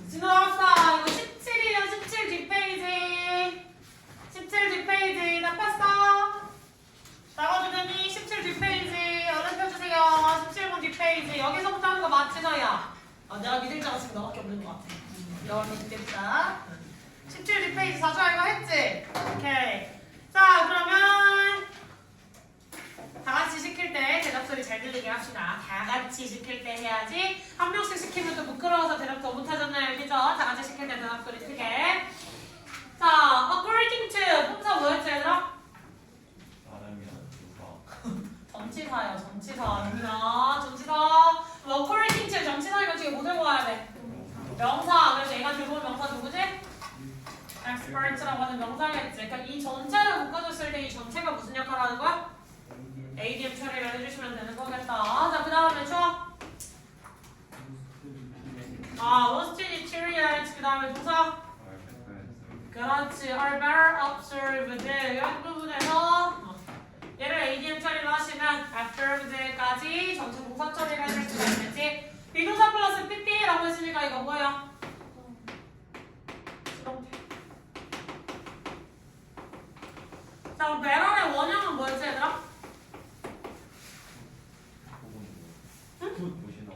진호합시다. 이거 17이에요. 17 뒷페이지. 17 뒷페이지. 다 폈어? 나가주더니 17 뒷페이지. 얼른 펴주세요. 17번 뒷페이지. 여기서부터 하는 거 맞지, 저야? 내가 믿을 자가 지금 너밖에 없는 것 같아. 여러분 믿겠다. 17 뒷페이지 4조 이거 했지? 오케이. 자, 그러면 다 같이 시킬 때 대답 소리 잘 들리게 합시다. 다 같이 시킬 때 해야지. 한 명씩 시키면 또 부끄러워서 대답 더 못하잖아요. 그죠? 다 같이 시킬 때 대답 소리 크게. 자, according to 동사 뭐였지 얘들아? 전치사요. 전치사. 여기나 전치사. 뭐 according to 전치사 이거 지금 뭐 들고 와야 돼? 명사. 그래서 얘가 들고 온 명사 누구지? expert라고 하는 명사겠지. 그러니까 이 전체를 묶어줬을 때 이 전체가 무슨 역할을 하는 거야? ADM 처리를 해주시면 되는 거겠다. 자, 그 다음에 쳐. most deteriorates. 그 다음에 동사. 그렇지. are better observed. 이런 부분에서 얘를 ADM 처리를 하시면 observed까지 전체 동사 처리를 해줄 수가 있겠지. 비동사 플러스 PP라고 했으니까 이거 뭐야? 자, better의 원형은 뭐였지 얘들아?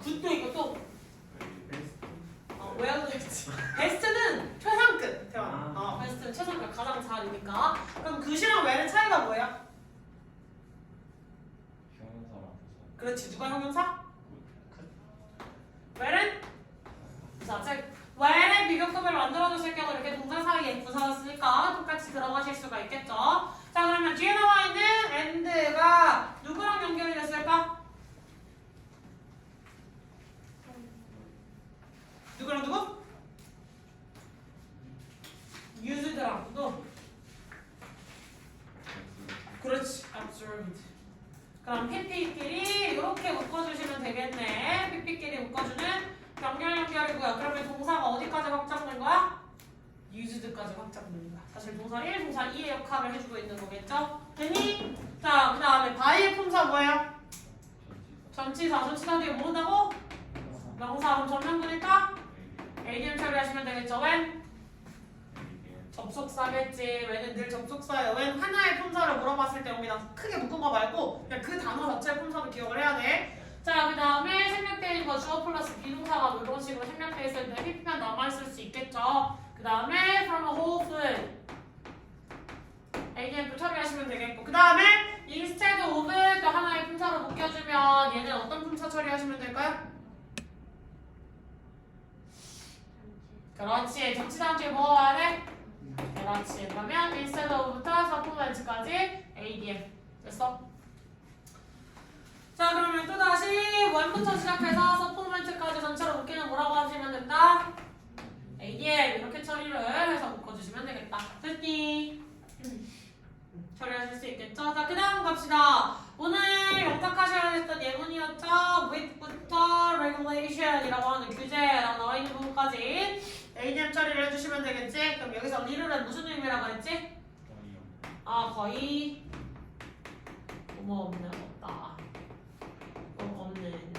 굿도 있고 또 well도 있지. 베스트는 최상급 태환아. 베스트는 최상급 가장 잘이니까. 그럼 굿이랑 well의 차이가 뭐야? 그렇지. 누가 형용사? well은? 자, 즉 well의 비교급을 만들어줬을 경우 이렇게 동사 사이에 부사가 쓰니까 똑같이 들어가실 수가 있겠죠. 자, 그러면 뒤에 나와 있는 and가 누구랑 연결이 됐을까? 누구랑 누구? used랑 또 그렇지. observed. 그럼 pp끼리 이렇게 묶어주시면 되겠네. pp끼리 묶어주는 연결이고요. 그러면 동사가 어디까지 확장된 거야? used까지 확장된 거야. 사실 동사 1, 동사 2의 역할을 해주고 있는 거겠죠? 됐니? 자, 그 다음에 by의 품사 뭐예요? 전치사. 전치사 뒤에 뭐 온다고? 명사. 그럼 전명구니까 ADM 처리하시면 되겠죠? when? 접속사겠지. when은 늘 접속사예요. when 하나의 품사를 물어봤을 때 여기다 크게 묶은 거 말고 그냥 그 단어 자체의 품사도 기억을 해야 돼. 자, 그 다음에 생략되어 있는 거 주어 플러스 비동사가 이런 식으로 생략되어 있을 때 PP만 남아있을 수 있겠죠. 그 다음에 from a whole food ADM 또 처리하시면 되겠고, 그 다음에 instead of 또 하나의 품사로 묶여주면 얘는 어떤 품사 처리하시면 될까요? 그렇지. 전치 다음 주에 뭐 와야 돼? 그렇지. 그러면 instead of부터 supplement까지 ADM. 됐어? 자, 그러면 또 다시 when부터 시작해서 supplement까지 전체로 묶이는 뭐라고 하시면 된다? ADM 이렇게 처리를 해서 묶어주시면 되겠다. 됐니? 처리하실 수 있겠죠? 자, 그 다음 갑시다. 오늘 영탁하셔야 했던 예문이었죠? with부터 regulation이라고 하는 규제라고 나와 있는 부분까지 ADM 처리를 해주시면 되겠지? 그럼 여기서 little은 무슨 의미라고 했지? 거의 없다. 없는.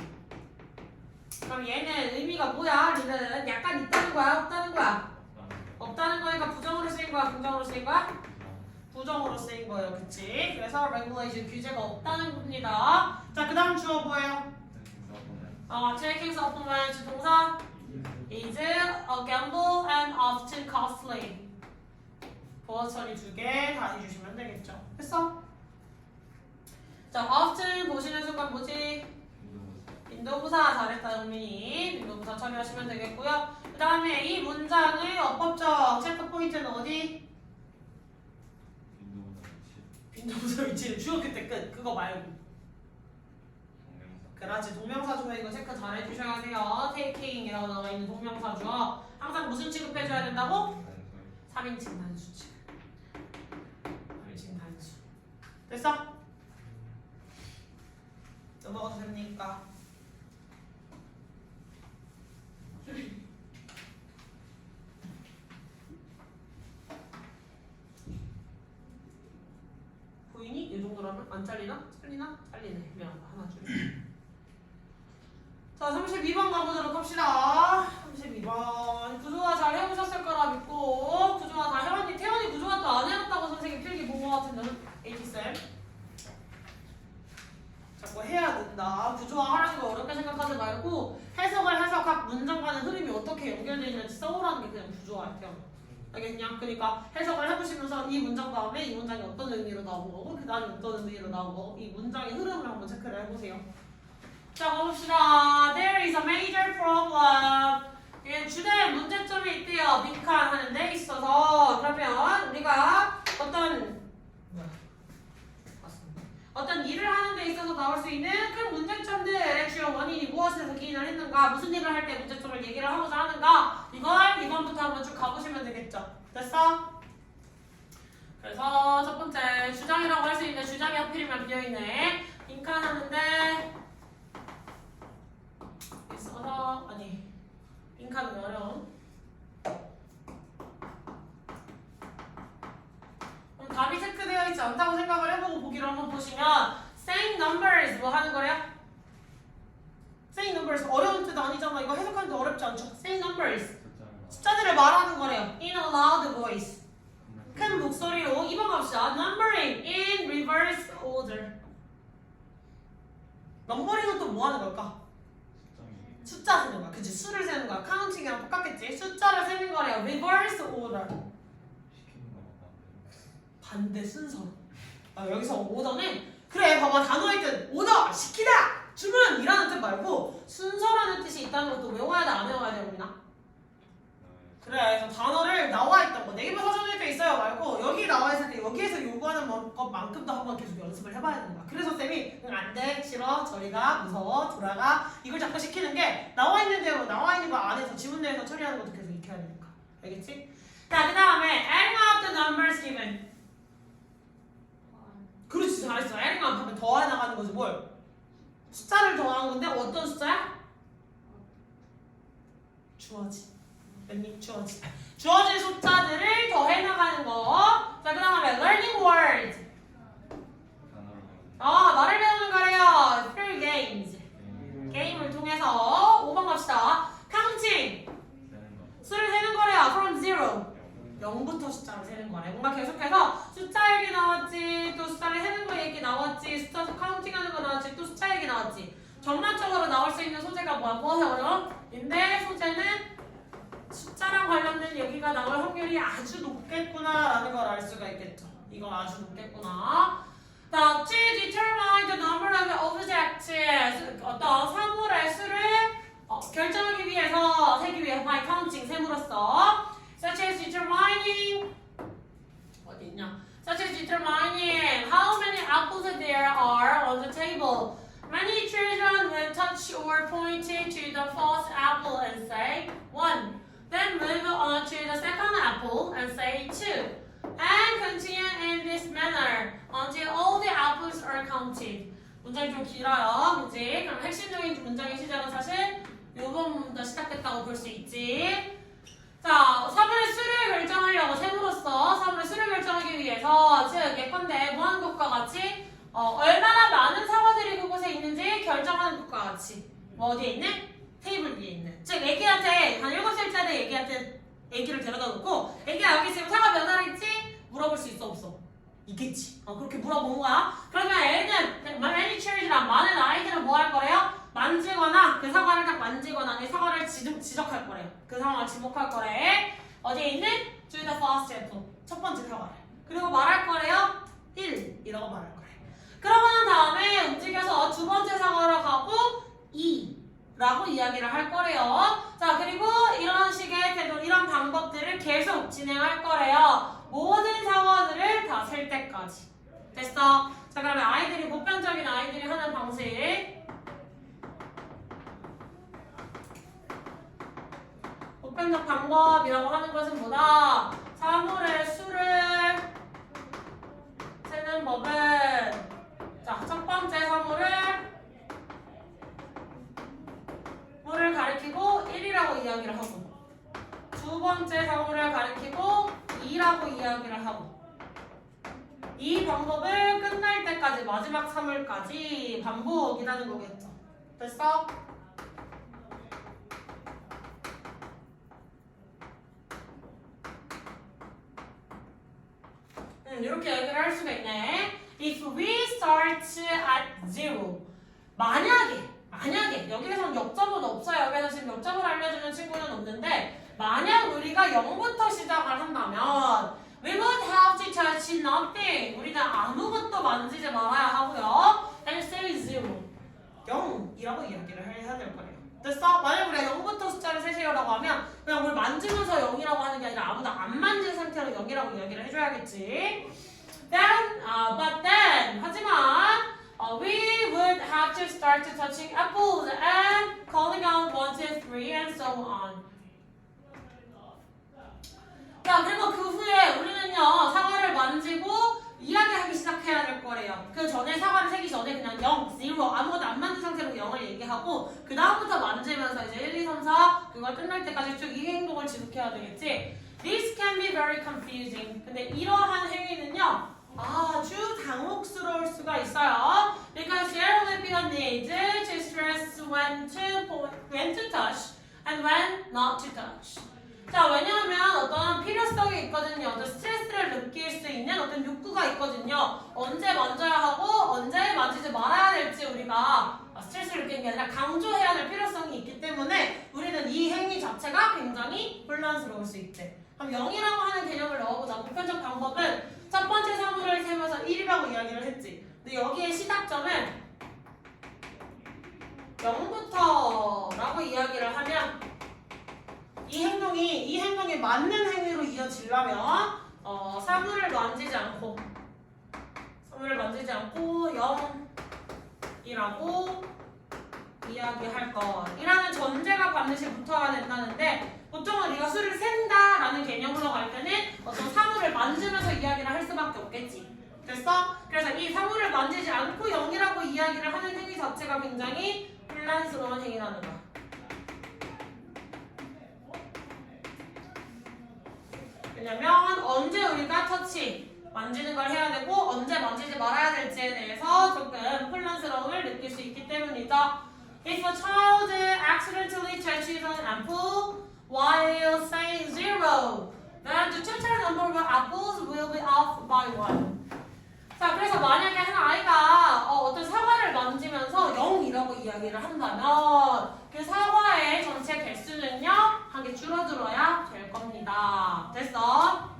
그럼 얘는 의미가 뭐야? little은 약간 있다는 거야? 없다는 거야? 없다는 거니까 부정으로 쓰인 거야? 긍정으로 쓰인 거야? 부정으로 쓰인 거예요. 그치? 그래서 regulation 규제가 없다는 겁니다. 자, 그 다음 주어 뭐예요? taking supplements 동사 is a gamble and often costly. 보어 처리 2개 다 해주시면 되겠죠. 됐어? 자, often 보시는 순간 뭐지? 빈도부사 잘했다 영민이. 빈도부사 처리하시면 되겠고요. 그 다음에 이 문장의 어법적 체크 포인트는 어디? 빈도부사 위치는 주어 그때 끝. 그거 말고. 그렇지. 동명사 주어 이거 체크 잘 해주셔야 돼요. taking이라고 나와 있는 동명사 주어. 항상 무슨 취급해줘야 된다고? 3인칭 단수 취급. 3인칭 단수. 됐어? 넘어가도 됩니까? 보이니? 이 정도라면? 안 잘리나? 잘리나? 잘리네. 미안하다. 하나 줄게. 자, 32번 가보도록 합시다. 해석을 해서 각 문장과는 흐름이 어떻게 연결되어 있는지 써오라는 게 그냥 구조화예요. 알겠냐? 그러니까 해석을 해보시면서 이 문장 다음에 이 문장이 어떤 의미로 나온 거고 그 다음에 어떤 의미로 나온 거고 이 문장의 흐름을 한번 체크를 해보세요. 자, 가봅시다. There is a major problem. 예, 주된 문제점이 있대요. 빈칸 하는 데 있어서. 그러면 우리가 어떤 일을 하는 데 있어서 나올 수 있는 그 문제점들의 주요 원인이 무엇에서 기인을 했는가, 무슨 일을 할 때 문제점을 얘기를 하고자 하는가, 이걸 이번부터 한번 쭉 가보시면 되겠죠. 됐어? 그래서 첫 번째 주장이라고 할 수 있는 주장이 하필이면 비어있네. 빈칸 하는데 있어서 빈칸은 어려운. 답이 체크되어 있지 않다고 생각을 해보고 보기를 한번 보시면 same numbers 뭐 하는 거래요? same numbers 어려운 뜻 아니잖아. 이거 해석하는데 어렵지 않죠? same numbers 숫자들을 말하는 거래요. in a loud voice 큰 목소리로. 2번 갑시다. numbering in reverse order. 넘버링은 또 뭐 하는 걸까? 숫자 세는 거야. 그치? 수를 세는 거야. 카운팅이랑 똑같겠지? 숫자를 세는 거래요. reverse order 반대 순서로. 여기서 오더는 그래 봐봐 단어의 뜻 오더 시키다 주문이라는 뜻 말고 순서라는 뜻이 있다는 것도 외워야 돼 안 외워야 돼 우리나? 그래 그래서 단어를 나와 있던 거 네이버 사전에 돼 있어요 말고 여기 나와 있을 때 여기에서 요구하는 것만큼도 한번 계속 연습을 해봐야 되는 거야. 그래서 쌤이 안돼 싫어 저리가 무서워 돌아가 이걸 자꾸 시키는 게 나와 있는 대로 나와 있는 거 안에서 지문 내에서 처리하는 것도 계속 익혀야 되니까. 알겠지? 자 그 다음에 adding up the numbers given. 그렇지 잘했어. adding up 하면 더해 나가는 거지 뭘. 숫자를 더하는 건데 어떤 숫자야? 주어지. 몇 주어지. 주어진 숫자들을 더해 나가는 거. 자 그 다음에 learning words. 말을 배우는 거래요. through games. 게임을 통해서. 5번 갑시다. counting. 수를 세는 거래요. from zero. 0부터 숫자를 세는 거래. 뭔가 계속해서 숫자 얘기 나왔지, 또 숫자를 세는 거 얘기 나왔지, 숫자 카운팅하는 거 나왔지, 또 숫자 얘기 나왔지. 전반적으로 나올 수 있는 소재가 뭐야? 뭐예요?인데 소재는 숫자랑 관련된 얘기가 나올 확률이 아주 높겠구나라는 걸 알 수가 있겠죠. 이거 아주 높겠구나. 자, to determine the number of objects. 어떤 사물의 수를 결정하기 위해서 세기 위해 by counting 셈으로써. Such as determining 어디 있냐? Such as determining how many apples there are on the table. Many children will touch or point to the first apple and say 1. Then move on to the second apple and say 2. And continue in this manner until all the apples are counted. 문장이 좀 길어요, 그치? 그럼 핵심적인 문장의 시작은 사실 요번부터 시작됐다고 볼 수 있지. 자, 사물의 수를 결정하려고 셈으로써 사물의 수를 결정하기 위해서 즉 예컨대 뭐 하는 것과 같이 얼마나 많은 사과들이 그곳에 있는지 결정하는 것과 같이 뭐 어디에 있는? 테이블 위에 있는. 즉 애기한테 한 7살짜리 애기한테 애기를 데려다 놓고 애기야 여기 지금 사과 몇 알 있지? 물어볼 수 있어 없어? 있겠지. 그렇게 물어본 거야. 그러면 애는 many children이란 많은 아이들은 뭐 할 거래요? 만지거나 그 사과를 딱 만지거나 그 사과를 지적할 거래요. 그 상황을 지목할 거래. 어디에 있는? to the first apple. 첫 번째 사과를. 그리고 말할 거래요. 1이라고 말할 거래. 그러고 난 다음에 움직여서 두 번째 사과로 가고 2라고 이야기를 할 거래요. 자 그리고 이런 식의 태도, 이런 방법들을 계속 진행할 거래요. 모든 사과들을 다 셀 때까지. 됐어? 자 그러면 아이들이 보편적인 아이들이 하는 방식. 보편적 방법이라고 하는 것은 뭐다? 사물의 수를 세는 법은 자, 첫 번째 사물을 물을 가리키고 1이라고 이야기를 하고 두 번째 사물을 가리키고 2라고 이야기를 하고 이 방법을 끝날 때까지 마지막 사물까지 반복이라는 거겠죠. 됐어? 이렇게 얘기를 할 수가 있네. If we start at 0 만약에 여기에서는 역점은 없어요. 만약 우리가 0부터 시작을 한다면 we would have to touch nothing. 우리는 아무것도 만지지 말아야 하고요. and say 0. 0이라고 이야기를 해야 될 거예요. 됐어? 만약 우리가 0부터 숫자를 세세요라고 하면 그냥 뭘 만지면서 0이라고 하는 게 아니라 아무도 안 만진 상태로 0이라고 이야기를 해줘야겠지. But then 하지만 we would have to start to touching apples and calling out 1, 2, 3 and so on. 자, 그리고 그 후에 우리는요 사과를 만지고 이야기하기 시작해야 될 거래요. 그 전에 사과를 세기 전에 그냥 0, 0 아무것도 안 만든 상태로 0을 얘기하고 그 다음부터 만지면서 이제 1, 2, 3, 4 그걸 끝날 때까지 쭉 이 행동을 지속해야 되겠지. This can be very confusing. 근데 이러한 행위는요 아주 당혹스러울 수가 있어요. Because there will be a need to stress when to touch and when not to touch. 자, 왜냐하면 어떤 필요성이 있거든요. 어떤 스트레스를 느낄 수 있는 어떤 욕구가 있거든요. 언제 만져야 하고 언제 만지지 말아야 될지 우리가 스트레스를 느끼는 게 아니라 강조해야 될 필요성이 있기 때문에 우리는 이 행위 자체가 굉장히 혼란스러울 수 있대. 그럼 0이라고 하는 개념을 넣어보자. 보편적 방법은 첫 번째 사물을 세면서 1이라고 이야기를 했지. 근데 여기에 시작점은 0부터라고 이야기를 하면 이 행동이 맞는 행위로 이어지려면 사물을 만지지 않고 0이라고 이야기할 것이라는 전제가 반드시 붙어야 된다는데 보통은 우리가 수를 센다라는 개념으로 갈 때는 어떤 사물을 만지면서 이야기를 할 수밖에 없겠지. 됐어? 그래서 이 사물을 만지지 않고 0이라고 이야기를 하는 행위 자체가 굉장히 혼란스러운 행위라는 거야. 왜냐면 언제 우리가 터치, 만지는 걸 해야 되고 언제 만지지 말아야 될지에 대해서 조금 혼란스러움을 느낄 수 있기 때문이죠. If a child accidentally touches an apple while saying 0, then the total number of apples will be off by 1. 자, 그래서 만약에 한 아이가 어떤 사과를 만지면서 0이라고 이야기를 한다면 그 사과의 전체 개수는요 한 개 줄어들어야 될 겁니다. 됐어?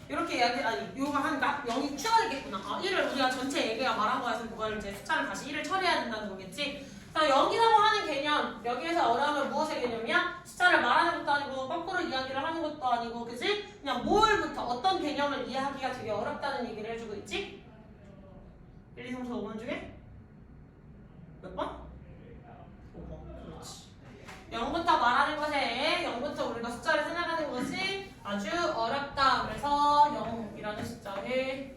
이렇게 이야기 요거 하니까 0이 추가되겠구나. 1을 우리가 전체 얘기가 말한 거여서 그걸 이제 숫자를 다시 1을 처리해야 된다는 거겠지. 자, 0이라고 하는 개념 여기에서 어려우면 무엇의 개념이야? 숫자를 말하는 것도 아니고 거꾸로 이야기를 하는 것도 아니고 그지? 그냥 뭘부터 어떤 개념을 이해하기가 되게 어렵다는 얘기를 해주고 있지? 1, 2, 3, 4, 5번 중에 몇 번? 5번. 그렇지. 0부터 말하는 것에 0부터 우리가 숫자를 생각하는 것이 아주 어렵다. 그래서 0이라는 숫자를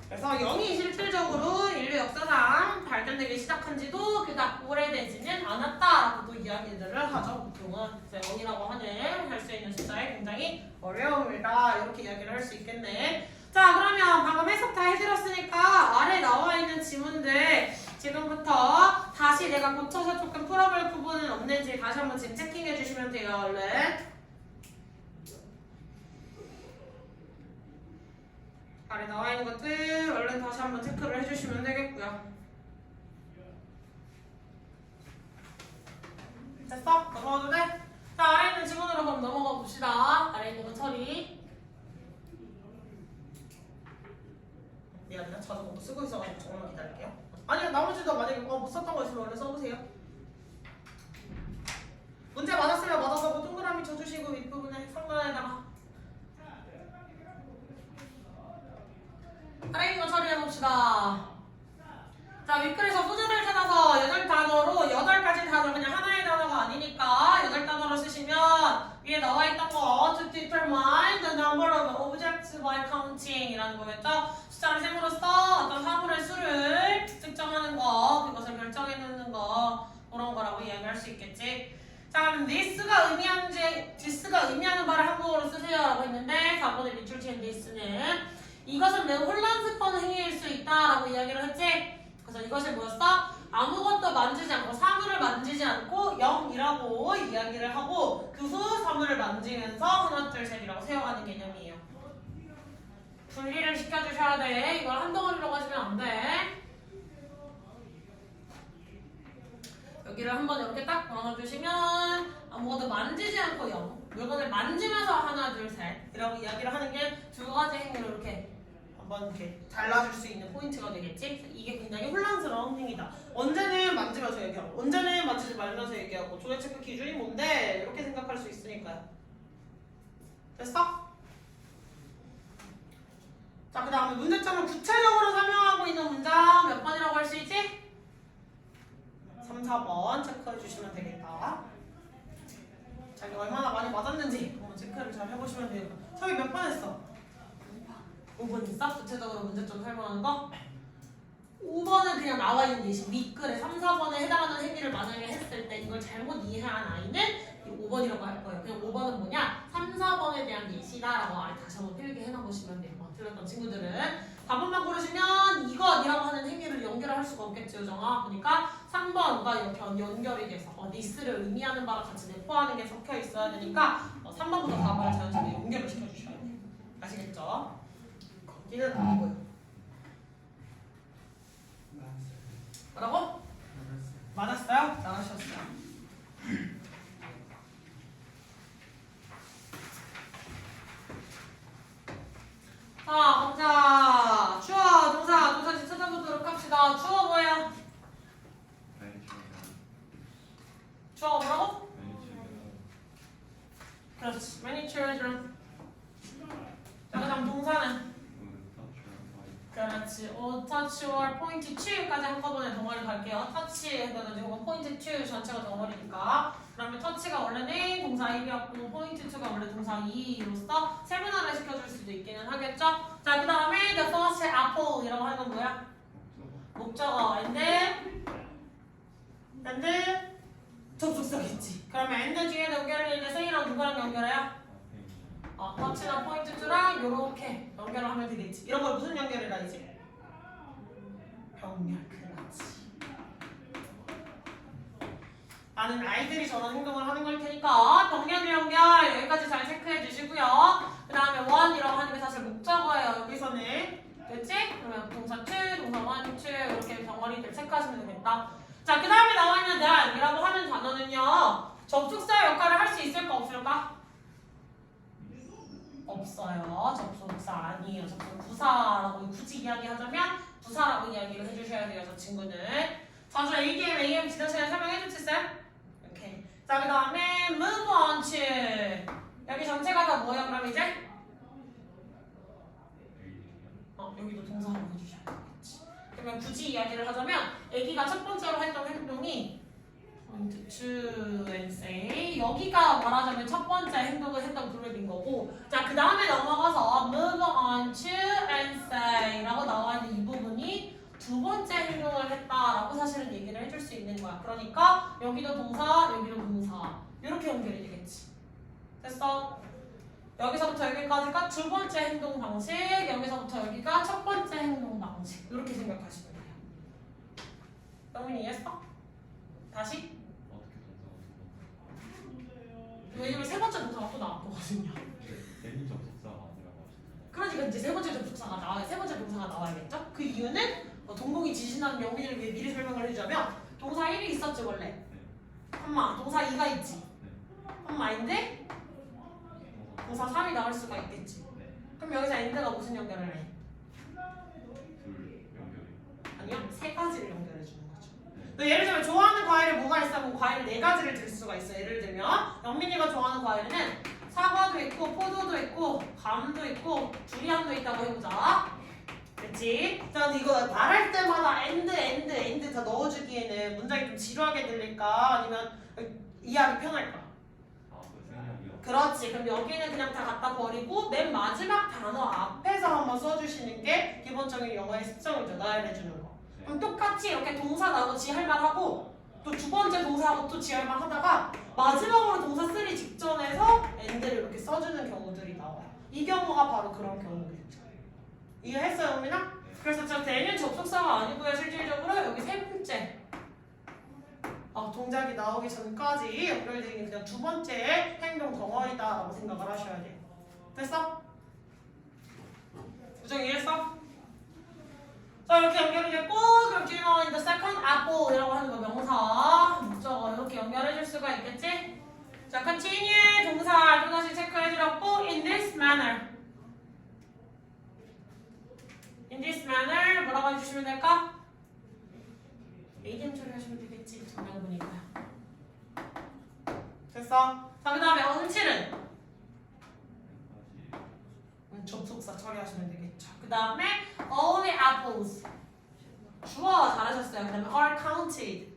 그래서 0이 실질적으로 인류 역사상 발견되기 시작한 지도 그닥 오래되지는 않았다라고도 이야기들을 하죠. 보통은 그래서 0이라고 하는 할 수 있는 숫자에 굉장히 어려움이다 이렇게 이야기를 할 수 있겠네. 자, 그러면 방금 해석 다 해드렸으니까 아래 나와 있는 지문들 지금부터 다시 내가 고쳐서 조금 풀어볼 부분은 없는지 다시 한번 지금 체킹해 주시면 돼요. 얼른 아래 나와 있는 것들 얼른 다시 한번 체크를 해주시면 되겠고요. 됐어? 넘어가도 돼? 자, 아래 있는 지문으로 그럼 넘어가 봅시다. 아래 있는 건 처리. 미안해요. 자전거 쓰고 있어가지고 조금만 기다릴게요. 아니요, 나머지도 만약에 못 썼던 거 있으면 얼른 써보세요. 문제 맞았으면 맞아서 뭐 동그라미 쳐주시고 윗부분에 상단에다가 아래 있는 거 처리해봅시다. 자, 윗글에서 후드를 찾아서 8단어로 8가지 단어 그냥 하나의 단어가 아니니까 8단어로 쓰시면 위에 나와있던 거 to determine the number of objects by counting 이라는 거겠죠? 숫자를 셈으로써 어떤 사물의 수를 측정하는 거 그것을 결정해놓는 거 그런 거라고 이야기할 수 있겠지. 자, 그럼 this가 의미하는 바를 한국어로 쓰세요 라고 했는데 4번의 밑줄 치는 this는 이것은 매우 혼란스러운 행위일 수 있다라고 이야기를 했지. 그래서 이것이 뭐였어? 아무것도 만지지 않고 사물을 만지지 않고 0이라고 이야기를 하고 그 후 사물을 만지면서 하나 둘 셋이라고 세워가는 개념이에요. 분리를 시켜주셔야 돼. 이걸 한 덩어리로 가시면 안 돼. 얘를 한번 이렇게 딱 나눠주시면 아무것도 만지지 않고 0 물건을 만지면서 하나 둘 셋 이라고 이야기를 하는 게 두 가지 행위를 이렇게 한번 이렇게 달라줄 수 있는 포인트가 되겠지? 이게 굉장히 혼란스러운 행위다. 언제는 만지면서 얘기하고 언제는 만지지 말면서 얘기하고 조회 체크 기준이 뭔데? 이렇게 생각할 수 있으니까요. 됐어? 자, 그 다음에 문제점을 구체적으로 설명하고 있는 문장 몇 번이라고 할 수 있지? 3, 4번 체크해 주시면 되겠다. 자기 얼마나 많이 맞았는지 한번 체크를 잘 해보시면 돼요. 저기 몇 번 했어? 5번 있어? 구체적으로 문제점 설명하는 거? 5번은 그냥 나와 있는 예시 밑글에 3, 4번에 해당하는 행위를 만약에 했을 때 이걸 잘못 이해한 아이는 5번이라고 할 거예요. 그냥 5번은 뭐냐? 3, 4번에 대한 예시다라고 아예 다시 한번 필기해 놓으시면 돼요. 틀렸던 친구들은 답문만 고르시면 이것이라고 하는 행위를 연결할 수가 없겠지, 요정아. 그러니까 3번과 이렇게 연결이 돼서 니스를 의미하는 바랑 같이 내포하는 게 섞여 있어야 되니까 3번부터 4번을 자연스럽게 연결을 시켜주셔야 돼요. 아시겠죠? 거기는 아니고요. 뭐라고? 맞았어요? 잘하셨어요. 자, 감자. 주어, 동사씩 찾아보도록 합시다. 주어 뭐예요? 주어가 뭐라고? 그렇지. Many children. 자, 그 다음 동사는? 그렇지. touch or point to까지 한꺼번에 덩어리 갈게요. touch 해다든지 혹은 point to 전체가 덩어리니까. 그러면 touch가 원래는 동사 1이었고 point to가 원래 동사 2로서 세분화를 시켜줄 수도 있기는 하겠죠. 자, 그 다음에 the first apple 이라고 하는 건 뭐야? 목적어. and 접속사겠지. 그러면 and 뒤에 연결을 이제 say랑 누구랑 연결해요? 터치나 포인트 2랑 요렇게 연결을 하면 되겠지. 이런 걸 무슨 연결이라 이제? 병렬. 그렇지. 나는 아이들이 저런 행동을 하는 걸 테니까 병렬 연결 여기까지 잘 체크해 주시고요. 그 다음에 원이라고 하는 게 사실 목적어예요. 여기서는 됐지? 그러면 동사 2, 동사 1, 2 이렇게 덩어리들 체크하시면 되겠다. 자, 그 다음에 나와 있는 than이라고 하는 단어는요. 접속사 역할을 할 수 있을까 없을까? 없어요. 접속사 아니에요. 접속부사라고 굳이 이야기하자면 부사라고 이야기를 해주셔야 돼요. 저 친구는. 자주 ADM, AM 지난 시간에 설명해줬지 쌤? 오케이. 자, 그 다음에 move on to. 여기 전체가 다 뭐예요? 그럼 이제? 여기도 동사라고 해주셔야 되겠지. 그러면 굳이 이야기를 하자면 애기가 첫 번째로 했던 행동이 point to and say 여기가 말하자면 첫 번째 행동을 했던 그룹인 거고 자, 그 다음에 넘어가서 move on to and say 라고 나와 있는 이 부분이 두 번째 행동을 했다라고 사실은 얘기를 해줄 수 있는 거야. 그러니까 여기도 동사, 여기도 동사 이렇게 연결이 되겠지. 됐어? 여기서부터 여기까지가 두 번째 행동 방식, 여기서부터 여기가 첫 번째 행동 방식 이렇게 생각하시면 돼요. 영민이 이해했어? 다시? 왜냐면 세 번째 동사가 또 나왔거든요. 대리 접속사가 아니라고 하시나요? 그러니까 이제 세 번째 접속사가 나와요. 세 번째 동사가 나와야겠죠? 그 이유는 동공이 지진하는 영민이를 위해 미리 설명을 해주자면 동사 1이 있었지 원래. 엄마 동사 2가 있지. 엄마인데 동사 3이 나올 수가 있겠지. 그럼 여기서 end가 무슨 연결을 해? 둘 연결이. 아니요, 세 가지를 연결해 주는 거죠. 너 예를 들면 좋아하는 과일이 뭐가 있어? 그럼 과일 네 가지를 들 수가 있어. 예를 들면 영민이가 좋아하는 과일은 사과도 있고 포도도 있고 감도 있고 두리안도 있다고 해보자. 그치? 자, 근데 이거 말할 때마다 end 다 넣어주기에는 문장이 좀 지루하게 들릴까? 아니면 이해하기 편할까? 그 생략이요. 그렇지. 그럼 여기는 그냥 다 갖다 버리고 맨 마지막 단어 앞에서 한번 써주시는 게 기본적인 영어의 습성을 전달해주는 거. 그럼 똑같이 이렇게 동사 나오고 지할만 하고 또 두 번째 동사하고 또 지할만 하다가 마지막으로 동사 쓰기 직전에서 end를 이렇게 써주는 경우들이 나와요. 이 경우가 바로 그런 경우겠죠. 이해했어요, 영민아? 그래서 저 대는 접속사가 아니고요. 실질적으로 여기 세 번째 동작이 나오기 전까지 연결되어 있는 그냥 두 번째 행동 덩어리다라고 생각을 하셔야 돼요. 됐어? 우정 이해했어? 자, 이렇게 연결이 됐고 그럼 뒤에 나와 있는 second apple 이라고 하는 거 명사 목적어 자, continue 동사 또다시 체크해드렸고 in this manner. in this manner 뭐라고 해주시면 될까? ADM 처리하시면 되겠지. 정명분이니까. 됐어? 자, 그 다음에 until은 접속사 처리하시면 되겠죠. 그 다음에 all the apples 주어 잘하셨어요. 그 다음에 are counted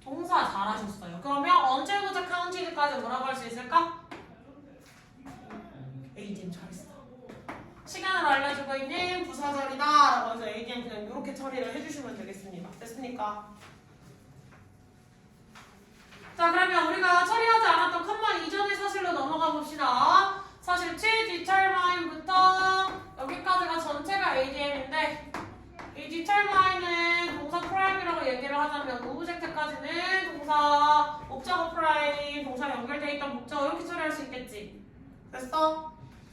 동사 잘하셨어요. 그러면 언제부터 counted까지 뭐라고 할 수 있을까? ADM 잘했어. 시간을 알려주고 있는 부사절이다 라고 해서 ADM 그냥 이렇게 처리를 해주시면 되겠습니다. 됐습니까? 자, 그러면 우리가 처리하지 않았던 컴마 이전의 사실로 넘어가 봅시다. 사실 to determine부터 여기까지가 전체가 ADM인데 이 determine은 동사 prime이라고 얘기를 하자면 object까지는 동사 목적어 prime, 동사 연결되어 있던 목적어 이렇게 처리할 수 있겠지. 됐어?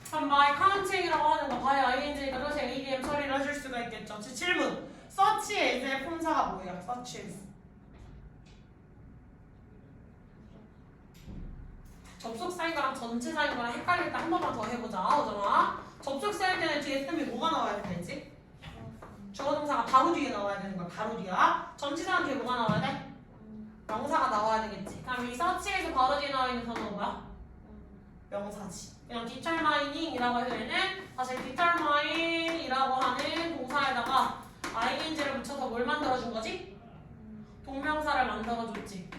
그럼 by counting이라고 하는 거 봐야 ing니까 다시 ADM 처리를 해줄 수가 있겠죠. 질문. such as의 품사가 뭐예요? such as. 접속사인 거랑 전체사인 거랑 헷갈릴 때 한 번만 더 해보자. 오정아. 접속사일 때는 뒤에 쌤이 뭐가 나와야 되지? 주어 동사가 바로 뒤에 나와야 되는 거야. 바로 뒤야. 전체사는 뒤에 뭐가 나와야 돼? 명사가 나와야 되겠지. 그럼 이 서치에서 바로 뒤에 나와 있는 단어가 뭐야? 명사지. 그냥 determining이라고 해서 얘는 사실 determine이라고 하는 동사에다가 ing를 붙여서 뭘 만들어준 거지? 동명사를 만들어줬지.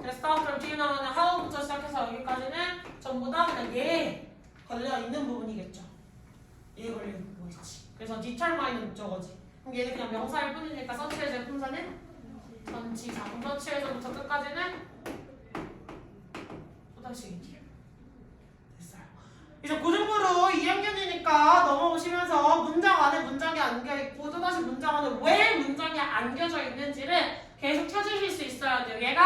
됐어? 그럼 뒤에 나오는 how부터 시작해서 여기까지는 전부 다 그냥 얘에 걸려있는 부분이겠죠. 얘에 걸려있는 부분이지. 그래서 determine은 목적어지. 그럼 얘는 그냥 명사일 뿐이니까 서치에서의 품사는 전치사. 그럼 서치에서부터 끝까지는 또다시 됐어요. 이제 고등부로 2학년이니까 넘어오시면서 문장 안에 문장이 안겨있고 또다시 문장 안에 왜 문장이 안겨져 있는지를 계속 찾으실 수 있어야 돼요. 얘가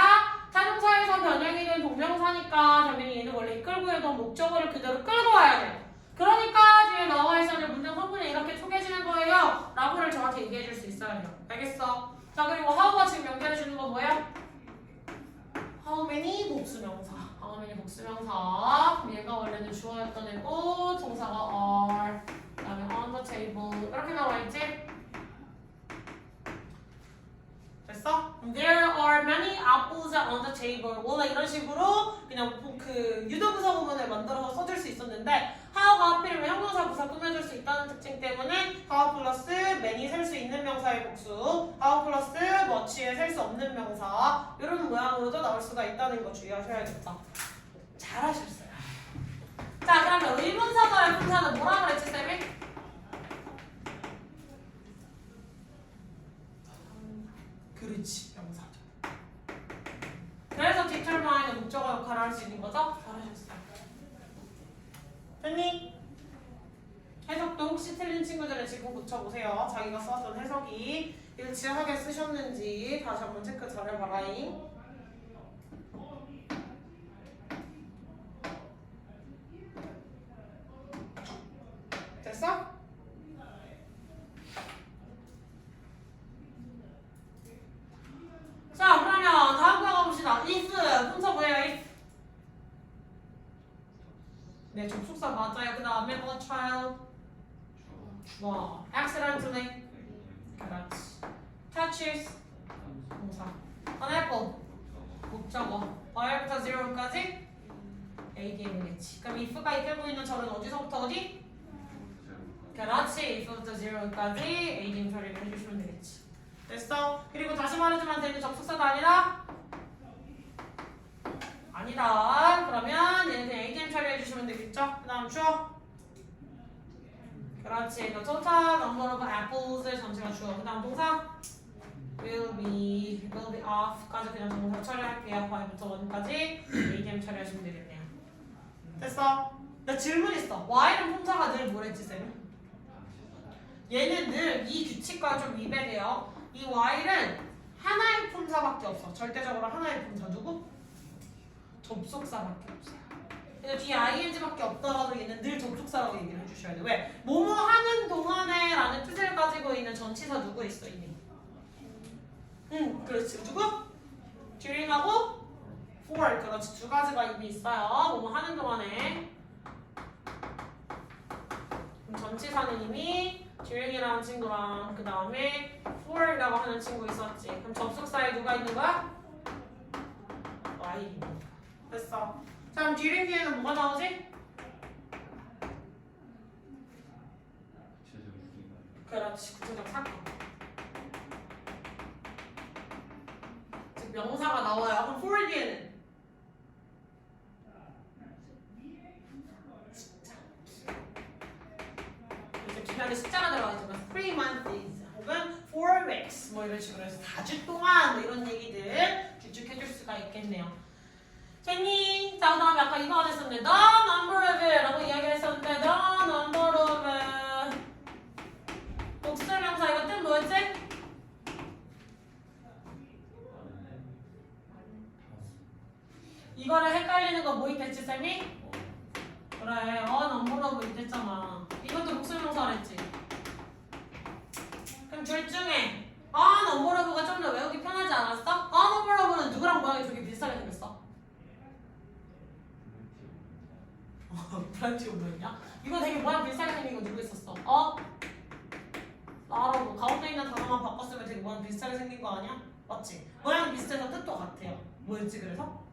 타동사에서 변형이 된 동명사니까 당연히 얘는 원래 이끌고 있던 목적어를 그대로 끌고 와야 돼요. 그러니까 뒤에 나와 있어야 문장 성분이 이렇게 쪼개지는 거예요. 라고를 저한테 얘기해 줄 수 있어야 돼요. 알겠어? 자, 그리고 how가 지금 연결해 주는 거 뭐예요? how many 복수명사. how many 복수명사. 그럼 얘가 원래는 주어였던 애고 동사가 are. 그 다음에 on the table. 이렇게 나와 있지? 됐어? There are many apples on the table. 원래 이런 식으로 그냥 그 유도부사 부분을 만들어서 써줄 수 있었는데 how가 하필이면 형용사 부사 꾸며줄 수 있다는 특징 때문에 how 플러스 many 셀 수 있는 명사의 복수, how 플러스 much에 셀 수 없는 명사 이런 모양으로도 나올 수가 있다는 거 주의하셔야겠다. 잘하셨어요. 자, 그러면 의문사절의 품사는 뭐라 그랬지, 쌤이? 그렇지, 명사절. 그래서 determine은 목적어 역할을 할 수 있는 거죠? 잘하셨어요. 됐니? 해석도 혹시 틀린 친구들은 지금 고쳐보세요. 자기가 썼던 해석이 일치하게 쓰셨는지 다시 한번 체크 잘해봐라잉. 됐어? 자, 그러면 다음 거 가봅시다. if, 품사 뭐예요? if? 네, 접속사 맞아요. 그 다음에 a child 주어 accidentally 그렇지. touches 동사 an apple 목적어 y부터 0까지 ADM이겠지. 그럼 if가 이끌고 있는 절은 어디서부터 어디? 그렇지. if부터 0까지 ADM 처리를 해주시면 되겠지. 됐어? 그리고 다시 말해주면 되는 접속사가 아니라? 아니다. 그러면 얘는 그냥 ADM 처리해주시면 되겠죠? 그 다음 주어 그렇지. The total number of apples의 전체가 주어. 그 다음 동사 will be off까지 그냥 동사 처리할게요. y부터 1까지 ADM 처리하시면 되겠네요. 됐어? 나 질문 있어. y는 품사가 늘 뭐랬지, 쌤? 얘는 늘 이 규칙과 좀 위배돼요. 이 y는 하나의 품사밖에 없어. 절대적으로 하나의 품사. 누구? 접속사밖에 없어요. 근데 뒤에 ing밖에 없더라도 얘는 늘 접속사라고 얘기를 해주셔야 돼. 왜? 뭐뭐 하는 동안에 라는 뜻을 가지고 있는 전치사 누구 있어, 이미? 그렇지. 누구? during하고 for 그렇지 두 가지가 이미 있어요. 뭐뭐 하는 동안에 그럼 전치사는 이미 during이라는 친구랑 그 다음에 for이라고 하는 친구 있었지. 그럼 접속사에 누가 있는 거야? while이 있는 거야. 됐어. 자 그럼 during 뒤에는 뭐가 나오지? 구체적인 기간. 그렇지 구체적 사건. 즉 명사가 나와요. 그럼 for 뒤에는 기간에 숫자가 들어가죠. 3 months 혹은 4 weeks 뭐 이런 식으로 해서 4주 동안 뭐 이런 얘기들 추측해줄 수가 있겠네요. 됐니? 자 그다음에 아까 이거 안 했었는데 the number of 라고 이야기를 했었는데 the number of 복수명사 이거 뜻 뭐였지? 이거를 헷갈리는 거 뭐 있겠지 쌤이? 그래 number of 있댔잖아. 이것도 복수명사 했지. 그럼 둘 중에 number of가 좀 더 외우기 편하지 않았어? number of는 누구랑 모양이 되게 비슷하게 생겼어? 브란치 오브였냐? 이거 되게 모양 비슷하게 생긴 거 누구 있었어? 나라고 가운데 있는 단어만 바꿨으면 되게 모양 비슷하게 생긴 거 아니야? 맞지? 모양이 비슷해서 뜻도 같아요. 뭐였지 그래서?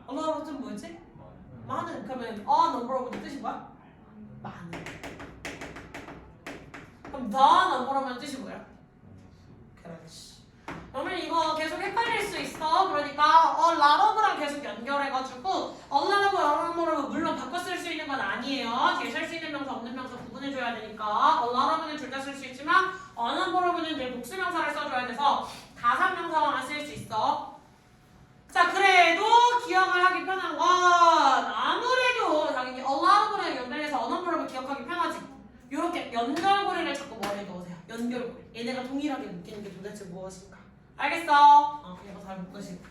얼마나 뜻 뭐였지? 많은. 그러면 number of는 뜻이 뭐야? 많은. 그럼 the number of는 뜻이 뭐야? 그렇지. 그러면 이거 계속 헷갈릴 수 있어. 그러니까 lot of랑 계속 연결해가지고 lot of 물론 바꿔 쓸 수 있는 건 아니에요. 뒤에 쓸 수 있는 명사 없는 명사 구분해줘야 되니까 lot of는 둘 다 쓸 수 있지만 number of는 늘 복수명사를 써줘야 돼서 가상명사만 쓸 수 있어. 자 그래도 기억을 하기 편한 건 아무래도 당연히 a lot of랑 연결해서 number of 기억하기 편하지. 이렇게 연결고리를 자꾸 머리에 넣으세요. 연결고리. 얘네가 동일하게 묶이는 게 도대체 무엇인가? 알겠어? 얘가 잘 묶으시고.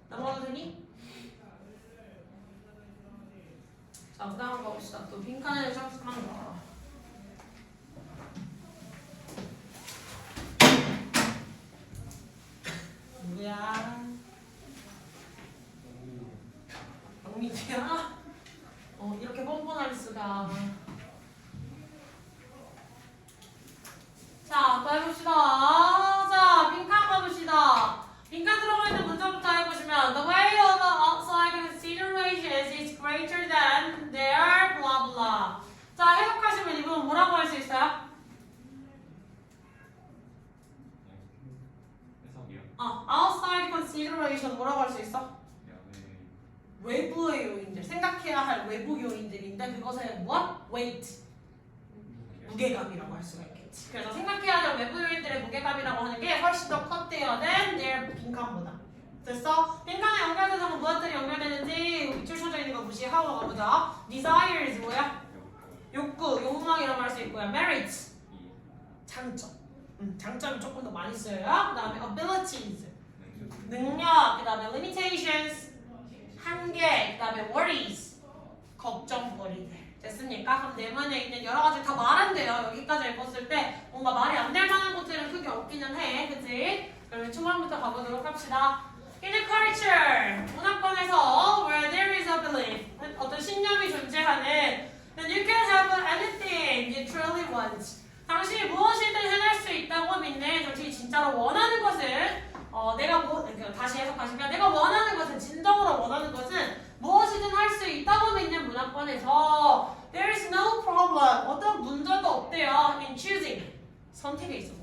넘어가도 되니? 자, 그 다음 가봅시다. 또 빈칸을 짝짝한 거. 누구야? 영민이야? 이렇게 뻔뻔할 수가. 자, 또 해봅시다. 자, 빈칸 가봅시다. 빈칸 들어가 있는 문장부터 해보시면 The way of outside considerations is greater than their blah blah. 자, 해석하시면 이분 뭐라고 할 수 있어요? 해석이요? outside consideration 뭐라고 할 수 있어? 외부의 요인들, 생각해야 할 외부 요인들인데 그것의 무엇? weight, 무게감이라고 할 수가 있겠지. 그래서 생각해야 할 외부 요인들의 무게감이라고 하는 게 훨씬 더 컸대요 than their 빈칸보다. 됐어? 빈칸에 연결되는 건 무엇들이 연결되는지 밑줄 쳐져 있는 거 무시하고 가보자. desires 뭐야? 욕구, 욕망이라고 할 수 있고요. merits, 장점. 장점이 조금 더 많이 쓰여요. 그 다음에 abilities, 능력. 그 다음에 limitations, 한계. 그 다음에 worries, 걱정거리들. 됐습니까? 그럼 내면에 있는 여러 가지 다 말한대요. 여기까지 읽었을 때 뭔가 말이 안 될 만한 것들은 크게 없기는 해. 그치? 그러면 초반부터 가보도록 합시다. In a culture, 문화권에서 where there is a belief, 어떤 신념이 존재하는 then you can have anything you truly want. 당신이 무엇이든 해낼 수 있다고 믿는 당신이 진짜로 원하는 것은 다시 해석하시면 내가 원하는 것은 진정으로 원하는 것은 무엇이든 할 수 있다고 믿는 문화권에서 there is no problem. 어떤 문제도 없대요. in choosing. 선택에 있어서.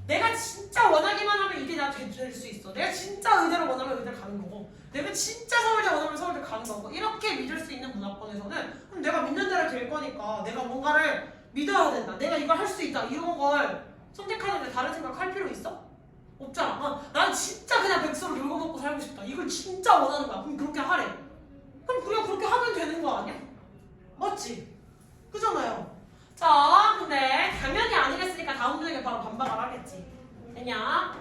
내가 진짜 원하기만 하면 이게 나 될 수 있어. 내가 진짜 의대를 원하면 의대를 가는 거고 내가 진짜 서울대 원하면 서울대 가는 거고 이렇게 믿을 수 있는 문화권에서는 그럼 내가 믿는 대로 될 거니까 내가 뭔가를 믿어야 된다. 내가 이걸 할 수 있다. 이런 걸 선택하는데 다른 생각 할 필요 있어? 없잖아. 난 진짜 그냥 백수로 놀고 먹고 살고 싶다. 이걸 진짜 원하는 거야. 그럼 그렇게 하래. 그럼 그냥 그렇게 하면 되는 거 아니야? 맞지? 그잖아요. 자, 근데 당연히 아니겠으니까 다음 문장에 바로 반박을 하겠지. 왜냐?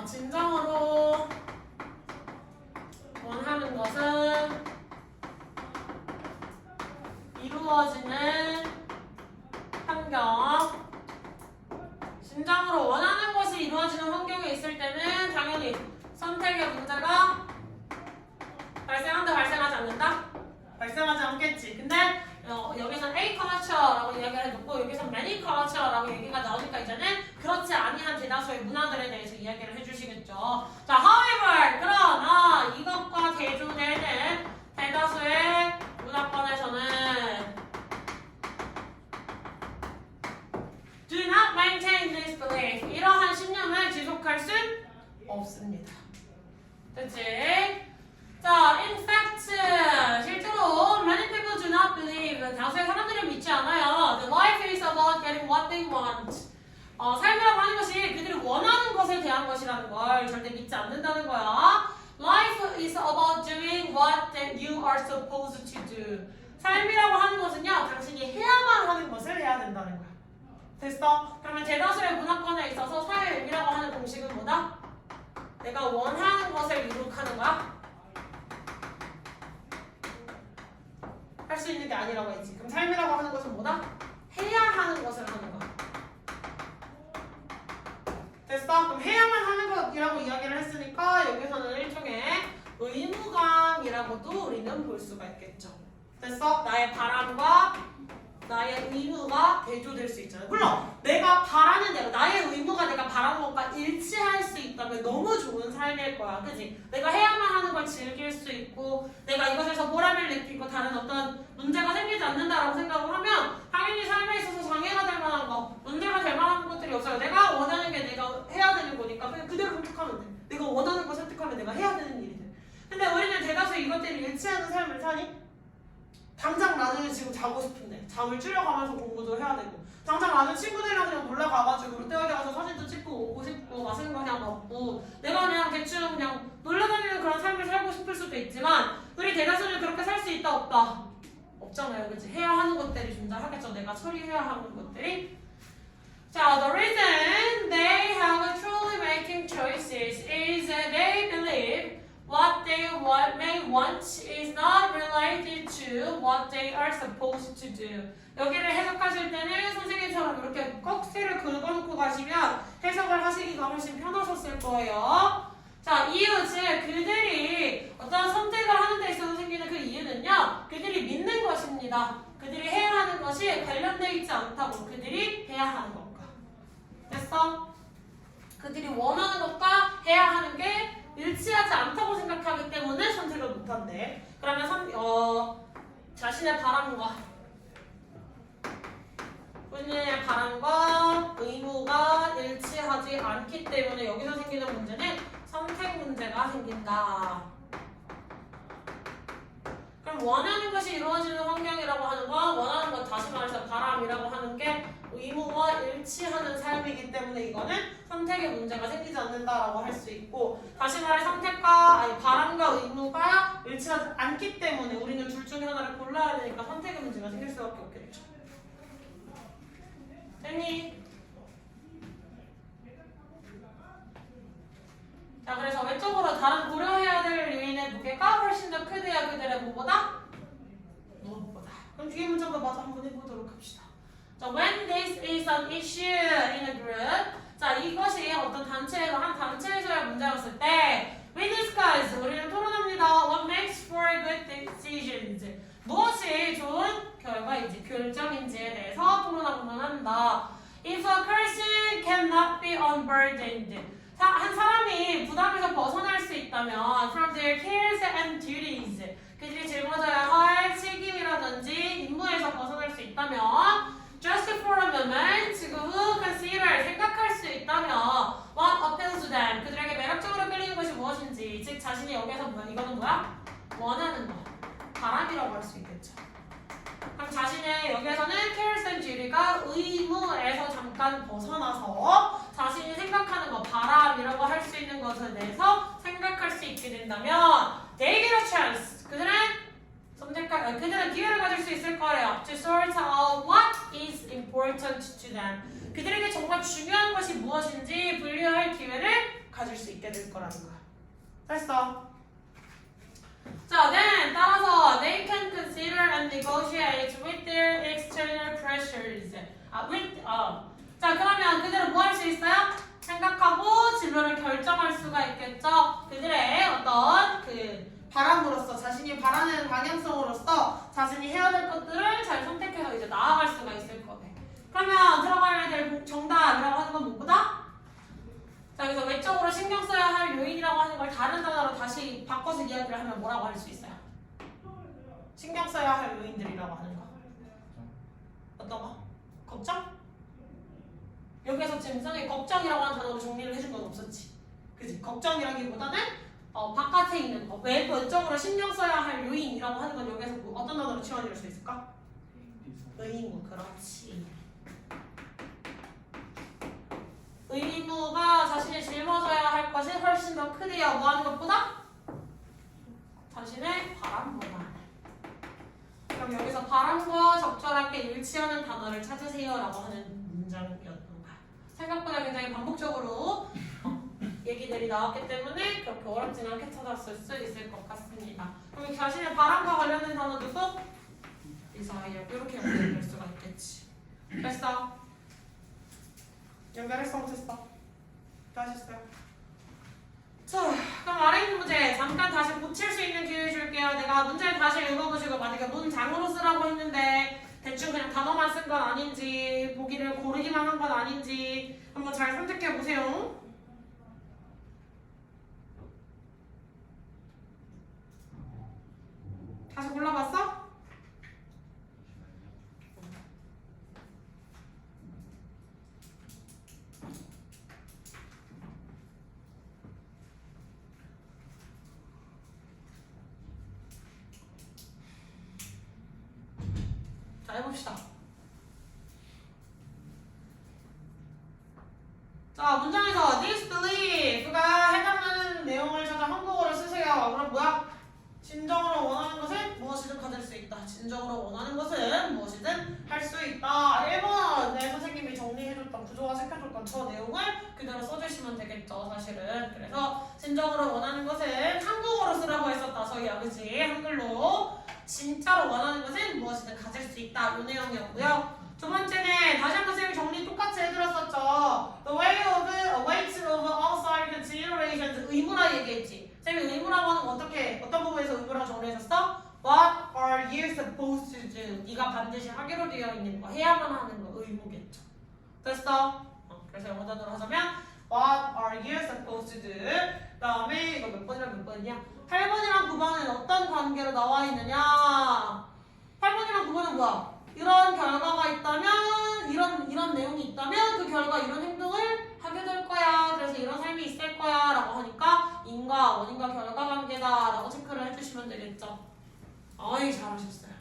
진정으로 원하는 것은 이루어지는 환경. 진정으로 원하는 것이 것이 이루어지는 환경에 있을 때는 당연히 선택의 문제가 발생한다, 발생하지 않는다? 발생하지 않겠지. 근데 여기서는 A culture라고 이야기를 해놓고 여기서는 many culture라고 얘기가 나오니까 이제는 그렇지 아니한 대다수의 문화들에 대해서 이야기를 해주시겠죠. 자, however, 그러나 이것과 대조되는 대다수의 문화권에서는 do not maintain this belief. 이러한 신념을 지속할 순 없습니다. 됐지? 자, in fact, 실제로 many people do not believe. 다수의 사람들은 믿지 않아요. The life is about getting what they want. 삶이라고 하는 것이 그들이 원하는 것에 대한 것이라는 걸 절대 믿지 않는다는 거야. Life is about doing what you are supposed to do. 삶이라고 하는 것은요, 당신이 해야만 하는 것을 해야 된다는 거야. 됐어? 그러면 대다수의 문화권에 있어서 사회의 의미라고 하는 공식은 뭐다? 내가 원하는 것을 이룩하는 거야? 할 수 있는 게 아니라고 했지. 그럼 삶이라고 하는 것은 뭐다? 해야 하는 것을 하는 거야. 됐어? 그럼 해야만 하는 것이라고 이야기를 했으니까 여기서는 일종의 의무감이라고도 우리는 볼 수가 있겠죠. 됐어? 나의 바람과 나의 의무가 대조될 수 있잖아요. 물론 내가 바라는 대로 나의 의무가 내가 바라는 것과 일치할 수 있다면 너무 좋은 삶일 거야. 그치? 내가 해야만 하는 걸 즐길 수 있고 내가 이것에서 보람을 느끼고 다른 어떤 문제가 생기지 않는다라고 생각을 하면 당연히 삶에 있어서 장애가 될 만한 거, 문제가 될 만한 것들이 없어요. 내가 원하는 게 내가 해야 되는 거니까 그냥 그대로 선택하면 돼. 내가 원하는 걸 선택하면 내가 해야 되는 일이 돼. 근데 우리는 대다수 이것들이 일치하는 삶을 사니? 당장 나는 지금 자고 싶은데 잠을 줄여가면서 공부도 해야 되고 당장 나는 친구들이랑 그냥 놀러 가가지고 롯데월드 가서 사진도 찍고 오고 싶고 맛있는 거 그냥 먹고 내가 그냥 대충 그냥 놀러다니는 그런 삶을 살고 싶을 수도 있지만 우리 대다수는 그렇게 살 수 있다 없다? 없잖아요. 그치? 해야 하는 것들이 존재하겠죠. 내가 처리해야 하는 것들이. 자, the reason they have truly making choices is that they believe what they may want is not related to what they are supposed to do. 여기를 해석하실 때는 선생님처럼 이렇게 꺽쇠를 긁어놓고 가시면 해석을 하시기가 훨씬 편하셨을 거예요. 자, 이유 즉 그들이 어떤 선택을 하는 데 있어서 생기는 그 이유는요. 그들이 믿는 것입니다. 그들이 해야 하는 것이 관련되어 있지 않다고. 그들이 해야 하는 것과. 됐어? 그들이 원하는 것과 해야 하는 게 일치하지 않다고 생각하기 때문에 선택을 못한대. 그러면 자신의 바람과 본인의 바람과 의무가 일치하지 않기 때문에 여기서 생기는 문제는 선택 문제가 생긴다. 그럼 원하는 것이 이루어지는 환경이라고 하는 건 원하는 것 다시 말해서 바람이라고 하는 게 의무와 일치하는 삶이기 때문에 이거는 선택의 문제가 생기지 않는다라고 할 수 있고 다시 말해 바람과 의무가 일치하지 않기 때문에 우리는 둘 중에 하나를 골라야 되니까 선택의 문제가 생길 수밖에 없겠죠. 됐니? 자, 그래서 외적으로 다른 고려해야 될 요인의 무게가 훨씬 더 크대요. 그들의 뭐보다? 무엇보다. 그럼 뒤에 문장도 마저 한번 해보도록 합시다. 자, when this is an issue in a group. 자, 이것이 어떤 단체에서 한 단체에서의 문제였을 때 we discuss. 우리는 토론합니다. What makes for good decisions. 무엇이 좋은 결과인지 결정인지에 대해서 토론하고만 한다. If a person cannot be unburdened. 한 사람이 부담에서 벗어날 수 있다면 from their cares and duties. 그들이 짊어져야 할 책임이라든지 임무에서 벗어날 수 있다면 just for a moment, 지금 후 consider, 생각할 수 있다면 what appeals to them, 그들에게 매력적으로 끌리는 것이 무엇인지, 즉 자신이 여기에서 이거는 뭐야? 원하는 거, 바람이라고 할 수 있겠죠. 그럼 자신의 여기에서는 cares and duty가 의무에서 잠깐 벗어나서 자신이 생각하는 거, 바람이라고 할 수 있는 것에 대해서 생각할 수 있게 된다면 they get a chance, 그들은 기회를 가질 수 있을 거예요. To sort out what is important to them. 그들에게 정말 중요한 것이 무엇인지 분류할 기회를 가질 수 있게 될 거라는 거야. 됐어? 자, then 따라서 they can consider and negotiate with their external pressures. 자, 그러면 그들은 뭐 할 수 있어요? 생각하고 진로를 결정할 수가 있겠죠. 그들의 어떤 바람으로서 자신이 바라는 방향성으로서 자신이 해야 될 것들을 잘 선택해서 이제 나아갈 수가 있을 거네. 그러면 들어가야 될 정답이라고 하는 건 뭐보다? 자, 여기서 외적으로 신경 써야 할 요인이라고 하는 걸 다른 단어로 다시 바꿔서 이야기를 하면 뭐라고 할 수 있어요? 신경 써야 할 요인들이라고 하는 거. 어떤 거? 걱정? 여기에서 지금 선생님이 걱정이라고 하는 단어로 정리를 해준 건 없었지. 그치? 걱정이라기보다는 바깥에 있는 거. 외적으로 신경 써야 할 요인이라고 하는 건 여기에서 어떤 단어로 치환할 수 있을까? 의무. 그렇지. 의무가 자신이 짊어져야 할 것이 훨씬 더 크대요. 뭐 하는 것보다? 자신의 바람보다. 그럼 여기서 바람과 적절하게 일치하는 단어를 찾으세요라고 하는 문장이었던 거야. 생각보다 굉장히 반복적으로 얘기들이 나왔기 때문에 그렇게 어렵진 않게 찾았을 수 있을 것 같습니다. 그럼 자신의 바람과 관련된 단어도 또 desire 이렇게 연결될 수가 있겠지. 됐어? 연결했어 못했어? 다시했어요. 자, 그럼 아래 있는 문제 잠깐 다시 고칠 수 있는 기회 줄게요. 내가 문제를 다시 읽어보시고 만약에 문장으로 쓰라고 했는데 대충 그냥 단어만 쓴 건 아닌지 보기를 고르기만 한 건 아닌지 한번 잘 선택해 보세요. 다시 골라봤어? 자, 해봅시다. 자, 문장에서 disbelief가 해당하는 내용을 찾아 한국어로 쓰세요. 그럼 뭐야? 진정으로 원하는 것은 무엇이든 가질 수 있다. 진정으로 원하는 것은 무엇이든 할 수 있다. 1번에 선생님이 정리해줬던 구조화시켜줬던 저 내용을 그대로 써주시면 되겠죠. 사실은. 그래서 진정으로 원하는 것은 한국어로 쓰라고 했었다. 저희야. 그치? 한글로. 진짜로 원하는 것은 무엇이든 가질 수 있다. 이 내용이었고요. 두 번째는 다시 한번 선생님이 정리 똑같이 해드렸었죠. The weight of outside considerations 의무라 얘기했지. 선생님이 의무라고 하는 거 어떤 부분에서 의무라고 정리해줬어? What are you supposed to do? 네가 반드시 하기로 되어 있는 거, 해야만 하는 거 의무겠죠. 됐어? 그래서 영어 단어로 하자면 What are you supposed to do? 그 다음에 이거 몇 번이랑 몇 번이냐? 8번이랑 9번은 어떤 관계로 나와 있느냐? 8번이랑 9번은 뭐야? 이런 결과가 있다면 이런 내용이 있다면 그 결과 이런 행동을 하게 될 거야. 그래서 이런 삶이 있을 거야 라고 하니까 인과 원인과 결과 관계다 라고 체크를 해주시면 되겠죠. 어이 잘하셨어요.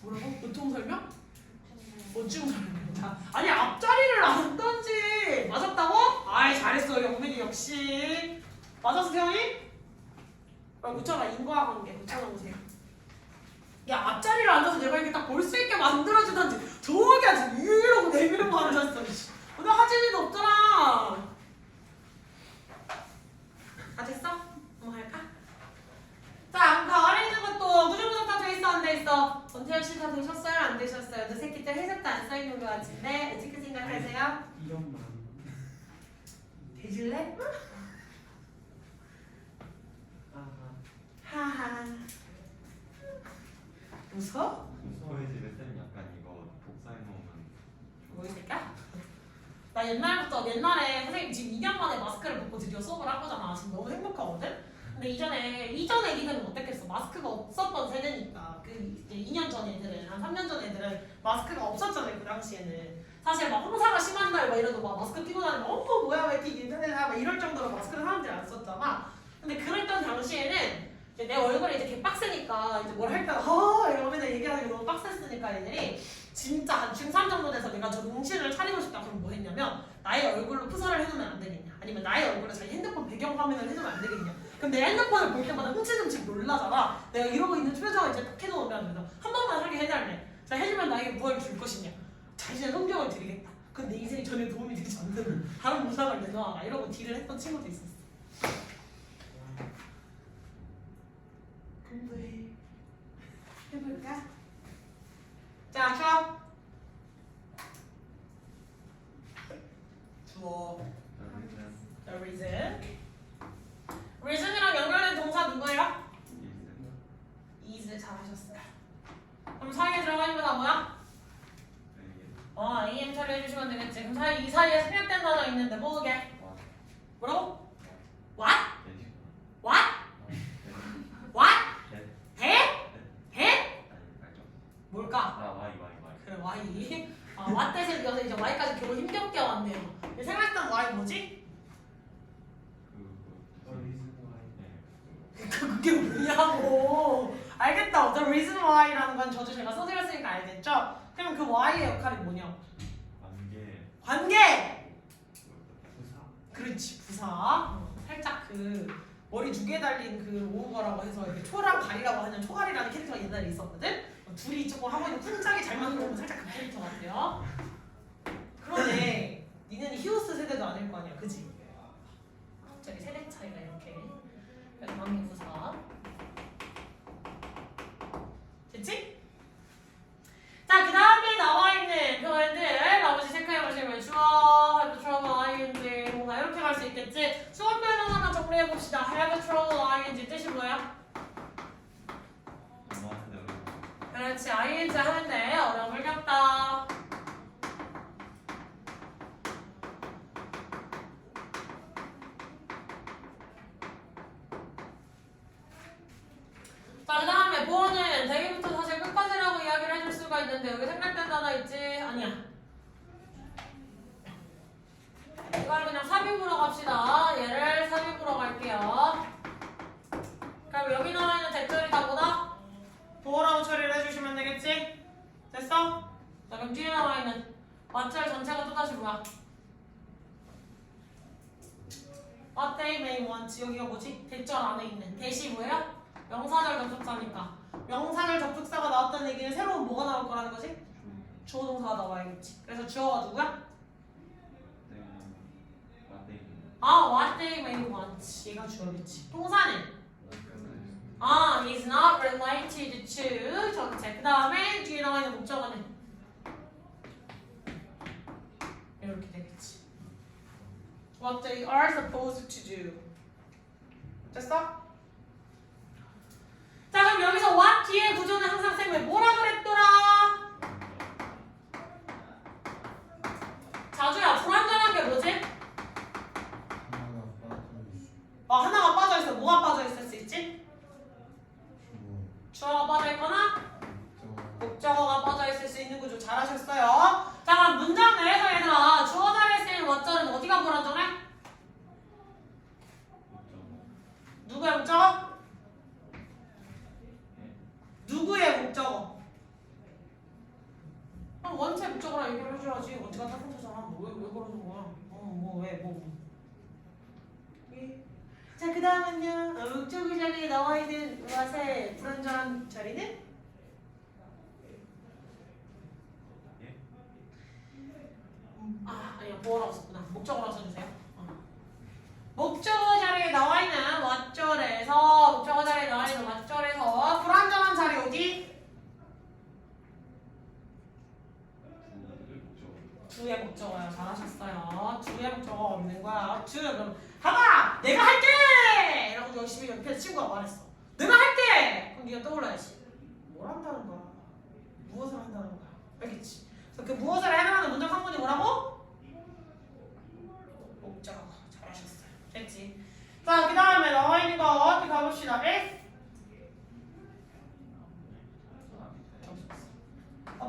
뭐라고? 보통 설명? 어찌 설명? 아니 앞자리를 안 던지 맞았다고? 아이 잘했어 영민이 역시 맞았어 태영이? 붙여라 인과관계 붙여놓으세요. 야 앞자리를 앉아서 내가 이렇게 딱 볼 수 있게 만들어주던지 저기 아주 이러고 내밀고 앉았어. 오늘 하질 일도 없잖아. 다 됐어? 넘어갈까? 자, 그 아래 있는 것도 무조건 다 돼 있어 안 돼 있어? 원태현 씨 다 되셨어요? 안 되셨어요? 너 새끼들 해석도 안 써있는 것 같은데 어떻게 생각하세요? 이런 말. 되질래? 하하. 웃어? 소의 집에 쌤 약간 이거 복사해놓으면 뭐 이 새끼야? 나 옛날에 선생님 지금 2년 만에 마스크를 벗고 드디어 수업을 한 거잖아. 지금 너무 행복하거든? 근데 이전에 애기들은 어땠겠어? 마스크가 없었던 세대니까 그 이제 2년 전 애들은 한 3년 전 애들은 마스크가 없었잖아요. 그 당시에는 사실 막 홍사가 심한 날 막 이래도 막 마스크 끼고 다니면 어머 뭐야 왜 이렇게 인터넷에 막 이럴 정도로 마스크를 사람들이 안 썼잖아. 근데 그랬던 당시에는 이제 내 얼굴이 이제 개빡세니까 이제 뭘 할까 이러면 얘기하는 게 너무 빡셌으니까 애들이 진짜 한 중3 정도 돼서 내가 저 정신을 차리고 싶다 그럼 뭐 했냐면 나의 얼굴로 프사를 해놓으면 안 되겠냐 아니면 나의 얼굴로 자기 핸드폰 배경화면을 해놓으면 안 되겠냐 그럼 내 핸드폰을 볼 때마다 흠칫흠칫 놀라잖아. 내가 이러고 있는 표정을 이제 딱 해놓으면 한 번만 하게 해달래. 자 해주면 나에게 무엇을 줄 것이냐 자신의 성경을 드리겠다. 근데 내 인생에 전혀 도움이 되지 않는 다른 무상을 내놔라 이러고 딜을 했던 친구도 있었어. 공부해. 해볼까? 자, 수업. 주어. The reason The reason. reason이랑 연결된 동사 누구예요? is is 잘하셨어요. 그럼 사이에 들어가 있는 거 뭐야? am 처리해 주시면 되겠지. 그럼 이 사이에 생략된 단어 있는데 뭐게? 뭐라고? What? What? What? 해? 뭘까? 그래 Y. what 대신 이어서 이제 Y까지 겨우 힘겹게 왔네요. 생각했던 Y 뭐지? 그게 뭐냐고. 알겠다. The reason why라는 건 저도 제가 써드렸으니까 알겠죠? 그럼 그 Y의 역할이 뭐냐? 관계. 그렇지 부사. 살짝 그 머리 두 개 달린 그 오우거라고 해서 이렇게 초랑 가리라고 하는 초가리라는 캐릭터가 옛날에 있었거든. 둘이 조금 하고 있는 쿵짝이 잘 맞는 거 보면 살짝 그 캐릭터 같아요. 그러네. 니는 히오스 세대도 아닐 거 아니야, 그지? 갑자기 세대 차이가 이렇게. 그래서 관계 부사. 됐지? 자, 그 다음에 나와 있는 표현들 나머지 체크해 보시면 주어, have trouble, ing, 뭔가 이렇게 갈 수 있겠지? 수업 표현 하나 정리해 봅시다. have trouble, ing 뜻이 뭐야? 그렇지, ing 하는데 어려움을 겪다. 자, 그 다음에 보어는 대기부터 사실 끝까지라고 이야기를 해줄 수가 있는데 여기 생략된 단어 있지? 아니야. 이걸 그냥 삽입으로 갑시다. 얘를 삽입으로 갈게요. 그럼 여기 나와 있는 댓글이 다 뭐다? 보어라고 처리를 해주시면 되겠지? 됐어? 자, 그럼 뒤에 나와 있는 왓절 전체가 또다시 뭐야? What they may want. 여기가 뭐지? 대절 안에 있는 대시 뭐예요? 명사절 접속사니까 명사절 접속사가 나왔다는 얘기는 새로운 뭐가 나올 거라는 거지? 주어 동사가 나와야겠지. 그래서 주어가 누구야? what they may want. 얘가 주어겠지. 동사는 is not related to 전체. 그 다음에 뒤에 나와 있는 목적어는 이렇게 되겠지. What they are supposed to do. 됐어? 자, 그럼 여기서 what 뒤에 구조는 항상 쌤 왜 뭐라 그랬더라? 자주야, 불완전한 게 뭐지? 하나가 빠져있어. 뭐가 빠져있을 수 있지? 주어가 빠져있거나 목적어가 빠져있을 수 있는 구조. 잘하셨어요. 자, 그럼 문장 내에서 얘들아 주어 자리에 쓰이는 what절은 어디가 불완전해? 누구의 목적어? 누구의 목적어? 원체 목적어라 얘기를 해줘야지. 원체가 딱 혼자잖아. 왜 그러는 거야? 자, 그 다음은요. 목적어 자리에 나와 있는 what의 불완전한 자리는? 아니요. 보어라고 썼구나. 목적어라고 써주세요. 목적어 자리에 나와 있는 what절에서 목적어 자리에 나와 있는 what절에서 불완전한 자리 어디? 주의 목적어요. 잘하셨어요. 주의 목적어가 없는 거야. 그럼 봐봐! 내가 할게! 라고 열심히 옆에서 친구가 말했어. 내가 할게! 그럼 네가 떠올라야지. 뭘 한다는 거야? 무엇을 한다는 거야? 알겠지? 그래서 그 무엇을 해나가는 문장 성분이 뭐라고? 목적어. 잘하셨어요. 됐지? 자, 그 다음에 나와 있는 거 어디 가봅시다.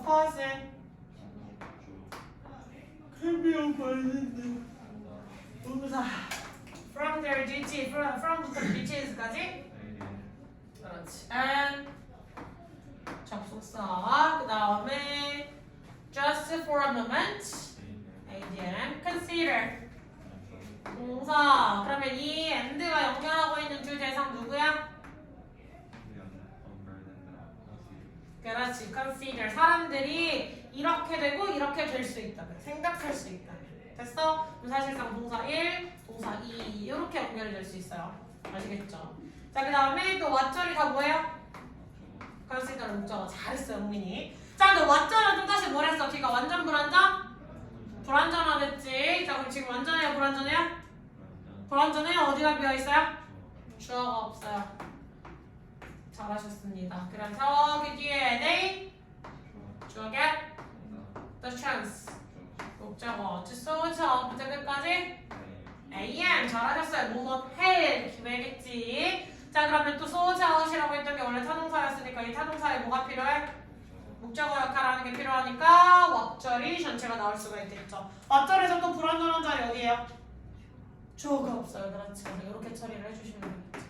퍼센트 크비오 보이는데 동사 from their duty, from부터 duties까지 그렇지. and 접속사 그 다음에 just for a moment ADM consider 동사. 그러면 이 and가 연결하고 있는 주 대상 누구야? 그렇지. consider. 사람들이 이렇게 되고 이렇게 될 수 있다. 생각할 수 있다. 됐어? 그럼 사실상 동사 1, 동사 2 이렇게 연결이 될 수 있어요. 아시겠죠? 자, 그 다음에 또 what절이 다 뭐예요? consider 목적어. 잘했어요, 은민이. 자, 근데 what절은 또 다시 뭘 했어? 뒤가 완전 불완전? 불완전하겠지. 자, 그럼 지금 완전 어디가 비어있어요? 주어가 없어요. 잘하셨습니다. 그럼 저기 뒤에 they 주어 get the chance 목적어 주소 처음부터 끝까지 am 잘하셨어요. 뭐뭐 해 기회겠지. 자 그러면 또 소자웃이라고 했던 게 원래 타동사였으니까 이 타동사에 뭐가 필요해? 목적어 역할을 하는 게 필요하니까 왑절이 전체가 나올 수가 있겠죠. 왑절에서 또 불완전한 자리 어디예요? 주어가 없어요. 그렇지. 이렇게 처리를 해주시면 되겠죠.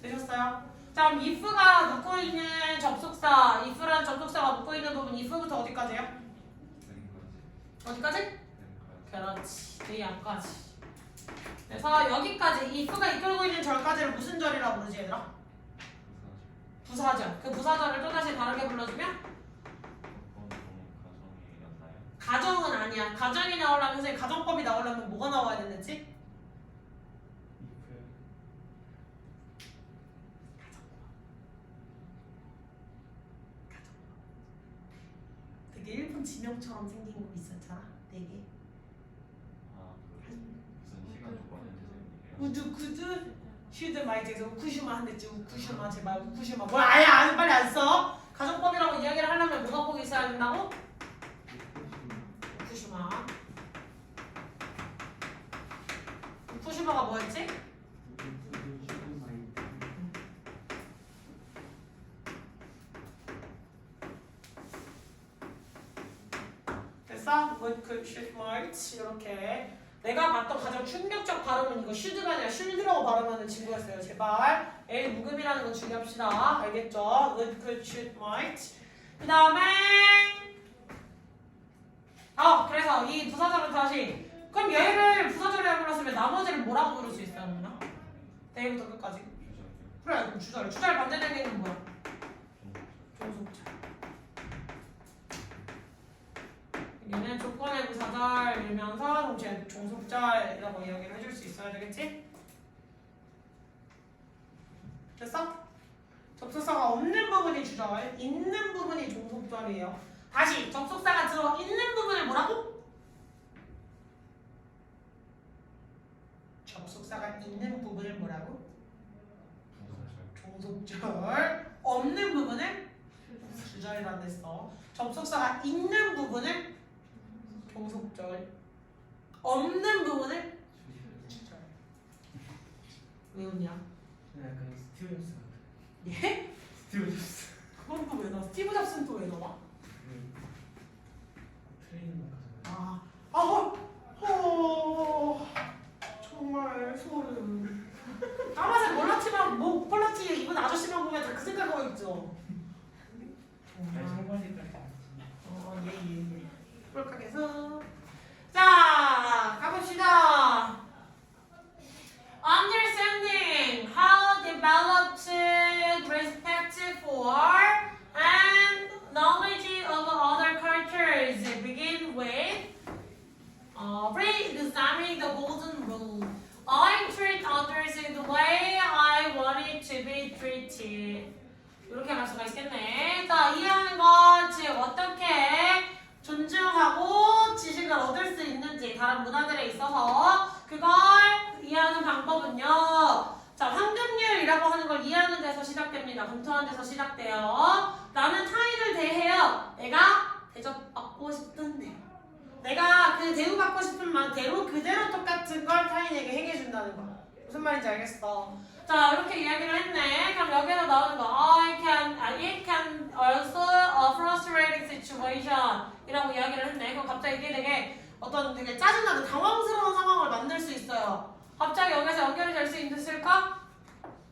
되셨어요? 자 그럼 if가 놓고 있는 접속사 if라는 접속사가 놓고 있는 부분 if부터 어디까지예요? 어디까지? 그렇지. 대양까지. 그래서 여기까지 if가 이끌고 있는 절까지를 무슨 절이라고 부르지 얘들아? 부사절. 그 부사절을 또다시 다르게 불러주면? 가정은 아니야. 가정이 나오려면 선생님 가정법이 나오려면 뭐가 나와야 되는지? 되게 일본 지명처럼 생긴 거 있었잖아. 4개. 우드쿠드 슈드 마이트에서 우쿠슈마 한댔지. 우쿠슈마 제발 우쿠슈마 뭘 아예 안 빨리 안 써. 가정법이라고 이야기를 하려면 뭐가 꼭 있어야 된다고? 우쿠슈마. 우쿠슈마가 뭐였지? 됐어? What could should might 이렇게 내가 봤던 가장 충격적 발음은 이거 슈드가 아니라 슐드라고 발음하는 친구였어요. 제발 L 묵음이라는 거 중요합시다. 알겠죠? What could should might 그 다음에 그래서 이 부사절은 다시 그럼 얘를 부사절이라고 불렀으면 나머지를 뭐라고 부를 수 있어요? 누나? 대부터 끝까지 그래 그럼 주절 반대되는 게 뭐야? 종속절. 얘는 조건의 부사절이면서 동시에 종속절이라고 이야기를 해줄 수 있어야 되겠지? 됐어? 접속사가 없는 부분이 주절, 있는 부분이 종속절이에요. 다시 접속사가 들어 있는 부분을 뭐라고? 접속사가 있는 부분을 뭐라고? 종속절. 없는 부분을 주절이라고 했어. 접속사가 있는 부분을 종속절, 없는 부분을 주절. 왜 웃냐? 약간 스티브 잡스 같아. 예? 스티브 잡스. 그건 또 왜 나와? 스티브 잡스는 또 왜 나와? 트레이닝 가잖아요. 정말 소름. 까만색 몰라치만 목 폴라티 입은 아저씨만 보면 다 그 생각하고 있죠. 정말. 성관이까지 예. 그렇게 해서 자 가봅시다. Understanding how developed respect for and knowledge of other cultures begin with re-examining the golden rule. I treat others in the way I want it to be treated. 이렇게 할 수가 있겠네. 자, 이해하는 것, 즉 어떻게 존중하고 지식을 얻을 수 있는지 다른 문화들에 있어서 그걸 이해하는 방법은요. 자, 황금률이라고 하는 걸 이해하는 데서 시작됩니다. 검토하는 데서 시작돼요. 나는 타인을 대해요. 내가 대접받고 싶던데. 내가 그 대우받고 싶은 대로 그대로 똑같은 걸 타인에게 행해준다는 거. 무슨 말인지 알겠어. 자, 이렇게 이야기를 했네. 그럼 여기서 나오는 거 it can also a frustrating situation 이라고 이야기를 했네. 그럼 갑자기 이게 되게 어떤 되게 짜증나는 당황스러운 상황을 만들 수 있어요. 갑자기 여기서 연결이 될 수 있을까?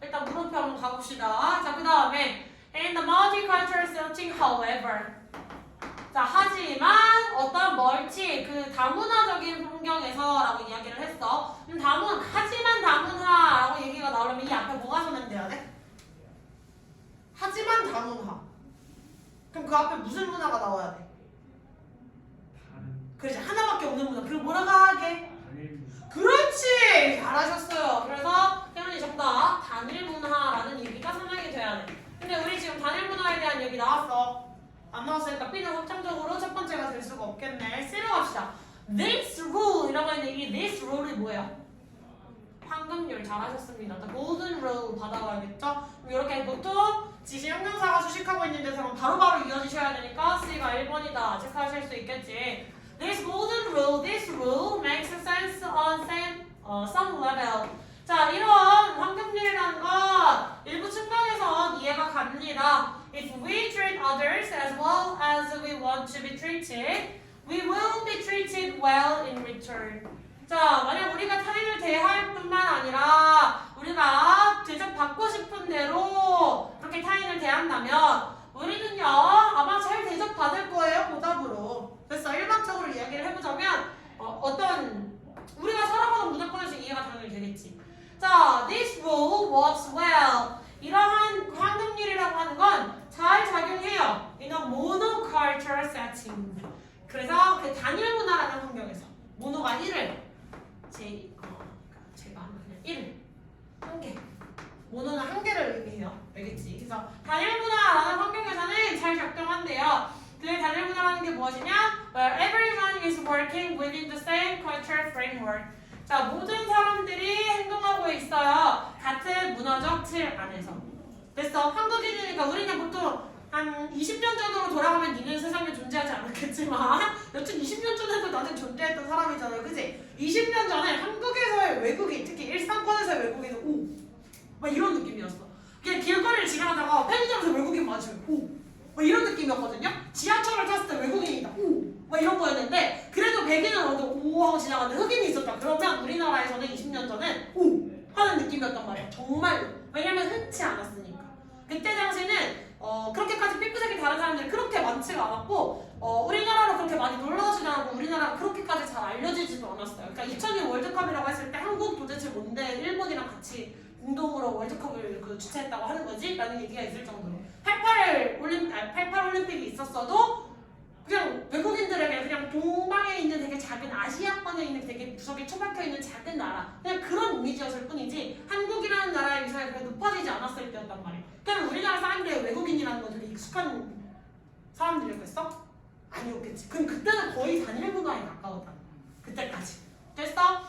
일단 물음표 한번 가봅시다. 자, 그 다음에 in the multicultural setting however 자, 하지만 어떤 그 다문화적인 환경에서라고 이야기를 했어. 하지만 다문화라고 얘기가 나오려면 이 앞에 뭐가 선행돼야 돼? 하지만 다문화. 그럼 그 앞에 무슨 문화가 나와야 돼? 그렇지, 하나밖에 없는 문화. 그리고 뭐라고 하게? 그렇지! 잘하셨어요. 그래서 태연이 정답 단일 문화라는 얘기가 선행이 돼야 돼. 근데 우리 지금 단일 문화에 대한 얘기 나왔어. 안 나왔으니까 B는 확정적으로 첫 번째가 될 수가 없겠네. C로 갑시다. This rule 이라고 했는데 이 this rule이 뭐예요? 황금률 잘하셨습니다. The golden rule 받아가야겠죠? 이렇게 보통 지시 형용사가 수식하고 있는 데서는 바로바로 이어지셔야 되니까 C가 1번이다 체크하실 수 있겠지. This golden rule, this rule makes sense on some level. 자, 이런 황금률이라는 건 일부 측면에서 이해가 갑니다. If we treat others as well as we want to be treated, we will be treated well in return. 자, 만약 우리가 타인을 대할 뿐만 아니라 우리가 대접받고 싶은 대로 그렇게 타인을 대한다면 우리는요 아마 잘 대접받을 거예요 보답으로. 그래서 일반적으로 이야기를 해보자면 어떤 우리가 살아가는 문화권에서 이해가 당연히 되겠지. 자, this rule works well. 이러한 황금률이라고 하는 건 잘 작용해요. In a monocultural setting. 그래서 그 단일 문화라는 환경에서 모노가 1을 제가 그냥 1을 한 개. 모노는 한 개를 의미해요. 알겠지? 그래서 단일 문화라는 환경에서는 잘 작동한대요. 그 단일 문화라는 게 무엇이냐? Where everyone is working within the same cultural framework. 자, 모든 사람들이 행동하고 있어요. 같은 문화적 틀 안에서. 됐어. 한국인이니까 우리는 보통 한 20년 전으로 돌아가면 니는 세상에 존재하지 않았겠지만 여튼 20년 전에도 나는 존재했던 사람이잖아요. 그치? 20년 전에 한국에서의 외국인, 특히 일상권에서의 외국인은 오! 막 이런 느낌이었어. 그냥 길거리를 지나가다가 편의점에서 외국인 마주치면 오! 막 이런 느낌이었거든요. 지하철을 탔을 때 외국인이다. 오! 막 이런 거였는데 그래도 백인은 어디 오 하고 지나가는데 흑인이 있었다. 그러면 우리나라에서는 20년 전엔 오! 하는 느낌이었단 말이야. 정말로. 왜냐면 흔치 않았으니까. 그때 당시는 그렇게까지 삐끗하게 다른 사람들이 그렇게 많지가 않았고 우리나라로 그렇게 많이 놀러오지도 않고 우리나라가 그렇게까지 잘 알려지지도 않았어요. 그러니까 2002 월드컵이라고 했을 때 한국 도대체 뭔데 일본이랑 같이 공동으로 월드컵을 주최했다고 하는 거지? 라는 얘기가 있을 정도로 88 올림픽이 있었어도 그냥 외국인들에게 그냥 동방에 있는 되게 작은 아시아권에 있는 되게 구석에 처박혀 있는 작은 나라 그냥 그런 이미지였을 뿐이지 한국이라는 나라의 위상이 그렇게 높아지지 않았을 때였단 말이야. 그러면 우리나라 사람들이 외국인이라는 건 되게 익숙한 사람들이었겠어? 아니었겠지. 그럼 그때는 거의 단일 문화에 가까웠다. 그때까지. 됐어?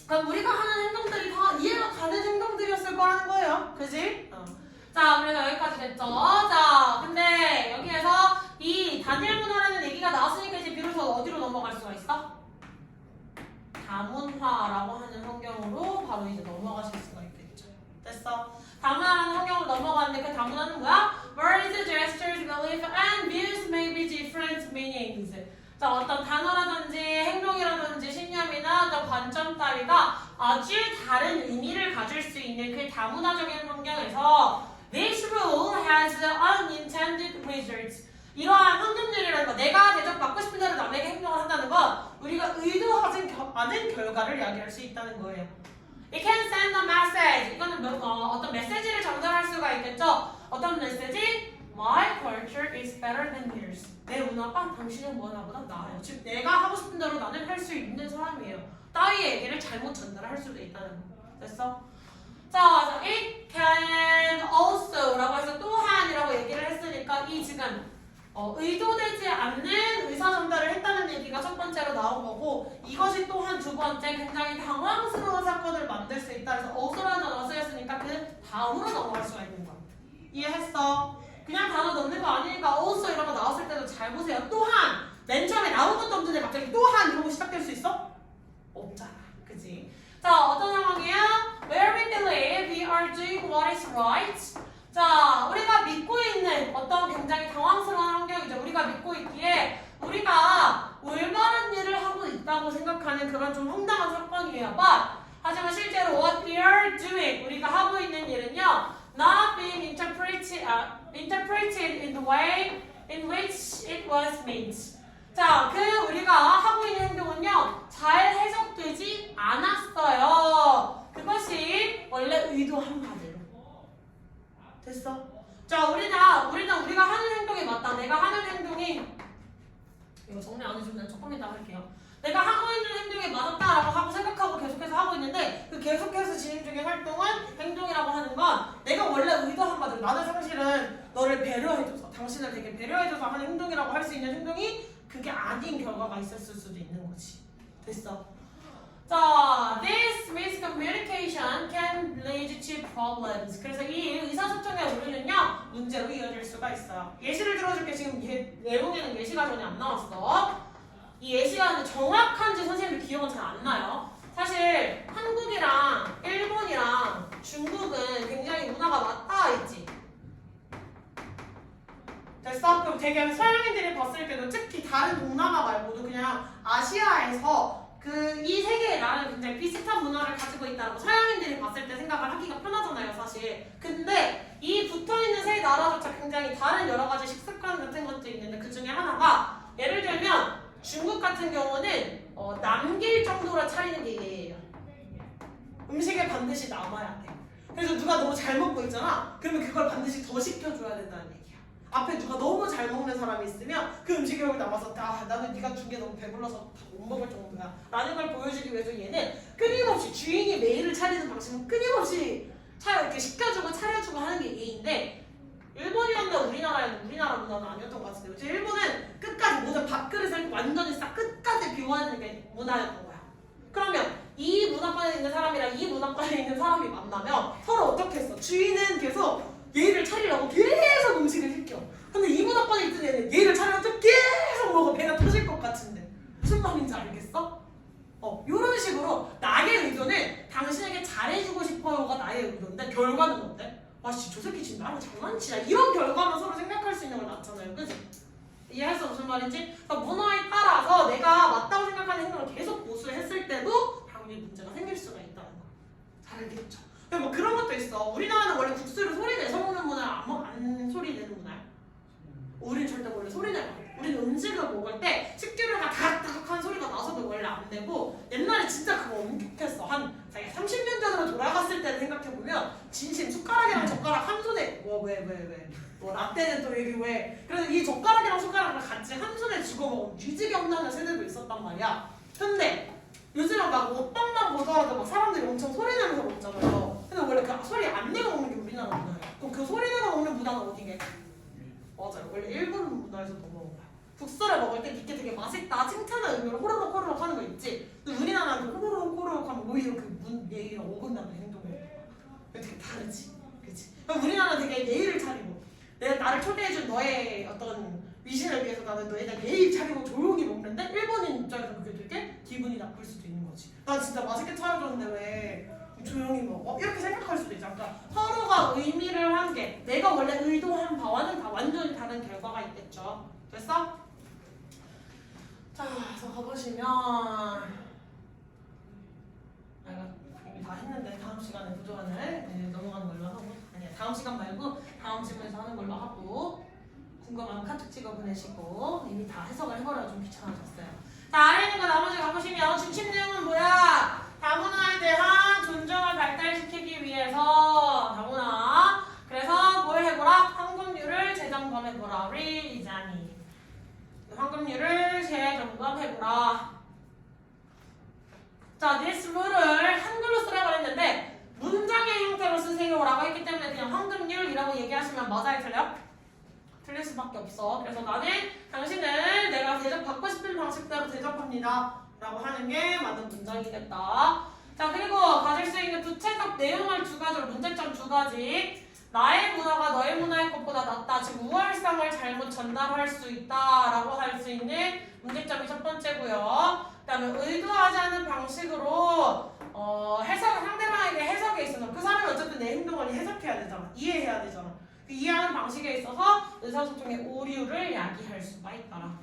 그럼 우리가 하는 행동들이 다 이해가 가는 행동들이었을 거라는 거예요. 그지? 자, 그래서 여기까지 됐죠? 자, 근데 여기에서 이 단일 문화라는 얘기가 나왔으니까 이제 비로소 어디로 넘어갈 수가 있어? 다문화라고 하는 환경으로 바로 이제 넘어가실 수가 있겠죠. 됐어? 다문화라는 환경으로 넘어가는데 그 다문화는 뭐야? Words, gestures, beliefs, and views may be different meanings. 자, 어떤 단어라든지 행동이라든지 신념이나 어떤 관점 따위가 아주 다른 의미를 가질 수 있는 그 다문화적인 환경에서 This rule has unintended results. 이러한 황금률이라는 거, 내가 대접받고 싶은 대로 남에게 행동을 한다는 건 우리가 의도하지 않은 결과를 이야기할 수 있다는 거예요. It can send a message. 이거는 어떤 메시지를 전달할 수가 있겠죠. 어떤 메시지? My culture is better than yours. 내 문화가 당신의 문화보다 나아요. 즉 내가 하고 싶은 대로 나는 할 수 있는 사람이에요. 따위의 얘기를 잘못 전달할 수도 있다는 거. 됐어? 자, it can also 라고 해서 또한이라고 얘기를 했으니까 이 지금 의도되지 않는 의사 전달을 했다는 얘기가 첫 번째로 나온 거고 이것이 또한 두 번째 굉장히 당황스러운 사건을 만들 수 있다 해서 also라는 단어가 쓰였으니까 그 다음으로 넘어갈 수가 있는 거야. 이해했어? 그냥 단어 넣는 거 아니니까 also 이런 거 나왔을 때도 잘 보세요. 또한 맨 처음에 나온 것도 없는데 갑자기 또한 이러고 시작될 수 있어? 없잖아. 그치? 자, 어떤 상황이야? Where we believe we are doing what is right. 자, 우리가 믿고 있는 어떤 굉장히 당황스러운 환경이죠. 우리가 믿고 있기에 우리가 올바른 일을 하고 있다고 생각하는 그런 좀 황당한 사건이에요. But 하지만 실제로 what we are doing, 우리가 하고 있는 일은요, not being interpreted in the way in which it was meant. 자, 우리가 하고 있는 행동은요, 잘 해석되지 않았어요. 그것이 원래 의도한 바대로. 됐어? 자, 우리가 하는 행동이 맞다. 내가 하는 행동이 이거 정리 안 해주면 조금 이따 할게요. 내가 하고 있는 행동이 맞았다라고 하고 생각하고 계속해서 하고 있는데 그 계속해서 진행 중인 활동은 행동이라고 하는 건 내가 원래 의도한 바대로 나는 사실은 너를 배려해줘서 당신을 되게 배려해줘서 하는 행동이라고 할 수 있는 행동이 그게 아닌 결과가 있었을 수도 있는 거지. 됐어? 자, this miscommunication can lead to problems. 그래서 이 의사소통의 오류는요 문제로 이어질 수가 있어요. 예시를 들어줄게. 지금 내용에는 예시가 전혀 안 나왔어. 이 예시가 근데 정확한지 선생님들 기억은 잘 안 나요. 사실 한국이랑 일본이랑 중국은 굉장히 문화가 맞닿아 있지. 됐어? 그럼 되게 서양인들이 봤을 때도 특히 다른 동남아 말고도 그냥 아시아에서 이 세 개의 나라는 굉장히 비슷한 문화를 가지고 있다고 서양인들이 봤을 때 생각을 하기가 편하잖아요, 사실. 근데 이 붙어있는 세 나라조차 굉장히 다른 여러 가지 식습관 같은 것도 있는데 그 중에 하나가 예를 들면 중국 같은 경우는 남길 정도로 차리는 게 예예요. 음식에 반드시 남아야 돼. 그래서 누가 너무 잘 먹고 있잖아. 그러면 그걸 반드시 더 시켜줘야 된다는 얘기야. 앞에 누가 너무 잘 먹는 사람이 있으면 그 음식이 여기 남아서 나는 네가 준 게 너무 배불러서 다 못 먹을 정도야 라는 걸 보여주기 위해서 얘는 끊임없이 주인이 메일을 차리는 방식은 끊임없이 이렇게 시켜주고 차려주고 하는 게 예인데 일본이었나 우리나라 문화는 아니었던 것 같은데 그치? 일본은 끝까지 모든 밥그릇을 완전히 싹 끝까지 비워하는 게 문화였던 거야. 그러면 이 문화권에 있는 사람이랑 이 문화권에 있는 사람이 만나면 서로 어떻게 했어? 주인은 계속 얘를 차리려고 계속 음식을 시켜. 근데 이 문화권에 있던 애는 얘를 차려도 계속 먹어. 배가 터질 것 같은데 무슨 말인지 알겠어? 이런 식으로 나의 의도는 당신에게 잘해주고 싶어요가 나의 의도인데 결과는 어때? 아씨 저 새끼 지금 나랑 장난치나 이런 결과만 서로 생각할 수 있는 걸 낳잖아요. 그치? 이해했어 무슨 말인지? 그러니까 문화에 따라서 내가 맞다고 생각하는 행동을 계속 보수했을 때도 당연히 문제가 생길 수가 있다는 거. 잘 알겠죠? 뭐 그런 것도 있어. 우리나라는 원래 국수를 소리 내서 먹는 문화야? 안 소리 내는 문화야? 우리는 절대 원래 소리 내요. 우리는 음식을 먹을 때 식기류가 다닥한 소리가 나서도 원래 안 내고 옛날에 진짜 그거 엄격했어. 한 30년 전으로 돌아갔을 때 생각해보면 진심 숟가락이랑 젓가락 한 손에 뭐 라떼는 또 여기 왜 그래서 이 젓가락이랑 숟가락을 같이 한 손에 쥐고 먹으면 뒤지게 혼나는 세대도 있었단 말이야. 근데 요즘은 막 먹방만 보더라도 막 사람들이 엄청 소리 내면서 먹잖아요. 근데 원래 그 소리 안 내고 먹는 게 우리나라 문화예요. 그럼 그 소리 내고 먹는 문화는 어디게? 맞아요. 원래 일본 문화에서 넘어온 거야. 국수를 먹을 때 이렇게 되게 맛있다 칭찬의 의미로 호로록 하는 거 있지. 근데 우리나라는 그 호로록 하면 오히려 그 예의가 어긋나는 행동이야. 되게 다르지. 그치? 그럼 우리나라는 되게 예의를 차리고 내가 나를 초대해준 너의 어떤 위신을 위해서 나는 너희들 예의 차리고 조용히 먹는데 일본인 입장에서 그게 되게 기분이 나쁠 수도 있는 거지. 나 진짜 맛있게 차려줬는데 왜 조용히 먹어? 이렇게 생각할 수도 있잖아. 그러니까 서로가 의미를 한 게 내가 원래 의도한 바와는 다 완전히 다른 결과가 있겠죠. 됐어? 자, 그래서 가보시면 내가 이미 다 했는데 다음 시간에 부조안을 넘어가는 걸로 하고 아니야 다음 시간 말고 다음 질문에서 하는 걸로 하고 궁금하면 카톡 찍어 보내시고 이미 다 해석을 해버려 좀 귀찮아졌어요. 자 아래 있는 거 나머지 가보시면 중심 내용은 뭐야? 다문화에 대한 존중을 발달시키기 위해서 다문화 그래서 뭘 해보라? 황금률을 재점검해보라. 리이자니 황금률을 재점검해보라. 자, this rule을 한글로 쓰라고 했는데 문장의 형태로 쓰세요라고 했기 때문에 그냥 황금률이라고 얘기하시면 맞아요? 틀려? 틀릴 수밖에 없어. 그래서 나는 당신을 내가 대접받고 싶은 방식대로 대접합니다 라고 하는 게 맞는 문장이겠다. 자, 그리고 가질 수 있는 구체적 내용을 두 가지로 문제점 두 가지. 나의 문화가 너의 문화의 것보다 낫다. 즉 우월성을 잘못 전달할 수 있다라고 할 수 있는 문제점이 첫 번째고요. 그다음에 의도하지 않은 방식으로 상대방에게 해석에 있어서 그 사람이 어쨌든 내 행동을 해석해야 되잖아. 이해해야 되잖아. 그 이해하는 방식에 있어서 의사소통의 오류를 야기할 수가 있더라.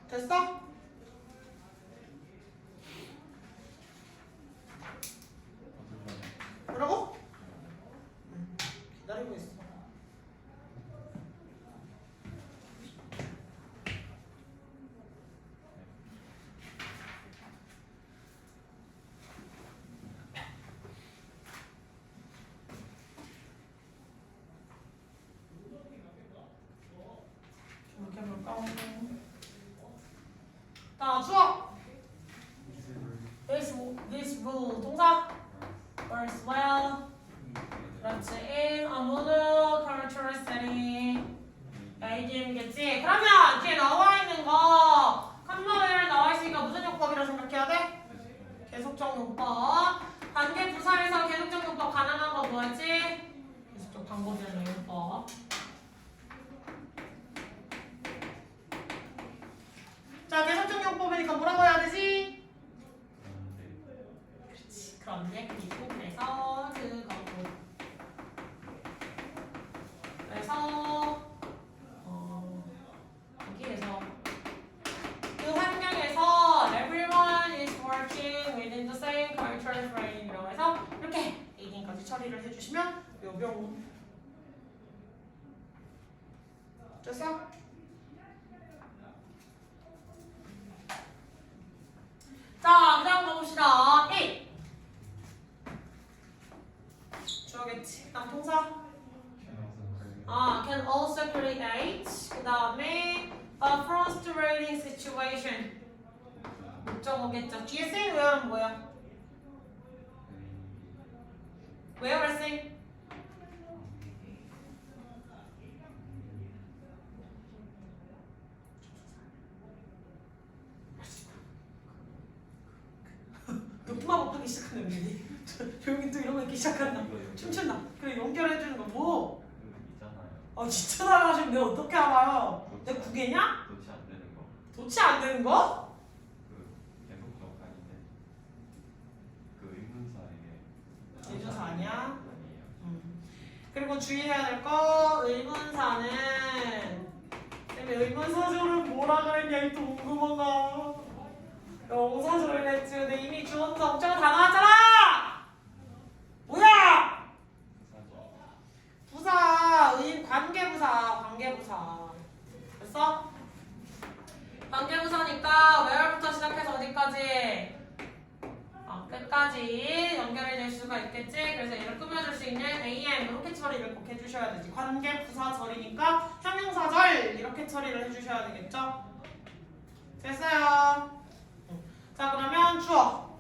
됐어? 뭐라고? 기다리고 있어. 이렇게 해볼까? 자, 주어. This rule 동사. Works well. 그렇지. In a monocultural control setting. ADM이겠지? 그러면 뒤에 나와 있는 거 칸마를 나와 있으니까 무슨 용법이라고 생각해야 돼? 계속적 용법. 관계 부사에서 계속적 용법 가능한 거 뭐였지? 계속적 방법이라는 용법. 자, 계속적 용법이니까 뭐라고 해야 되지? 그렇지. 그런데 그리고 그래서 여기에서 그 환경에서 everyone is working within the same cultural frame이라고 해서 이렇게 AD까지 처리를 해주시면 요병 됐어? 자, 그 다음 가봅시다. A 주어겠지. 다음 동사 can also create. 그 다음에 a frustrating situation. 목적어겠죠. 뒤에 쓰인 where는 뭐야? where 쓰인? 높음만 못하기 시작하네 우리. 조용히 또 이런 거 있기 시작한다. 춤춘다. 그래 연결해주는 거 뭐? 아 진짜 나가시면 내가 어떻게 알아요? 내 구개냐? 도치 안 되는 거. 도치 안 되는 거? 그 계속적 아닌데. 그 의문사에게. 의문사 아니야? 아니에요. 그리고 주의해야 될 거 의문사는 쌤이 의문사조를 뭐라 그랬냐 이 궁금한가? 영사조를 했지. 근데 이미 주어서 목적어 다 나왔잖아. 뭐야? 부사, 관계부사. 됐어? 관계부사니까 where부터 시작해서 어디까지? 끝까지 연결이 될 수가 있겠지? 그래서 얘를 꾸며줄 수 있는 AM 이렇게 처리를 꼭 해주셔야 되지. 관계부사절이니까 형용사절 이렇게 처리를 해주셔야 되겠죠? 됐어요. 자 그러면 주어.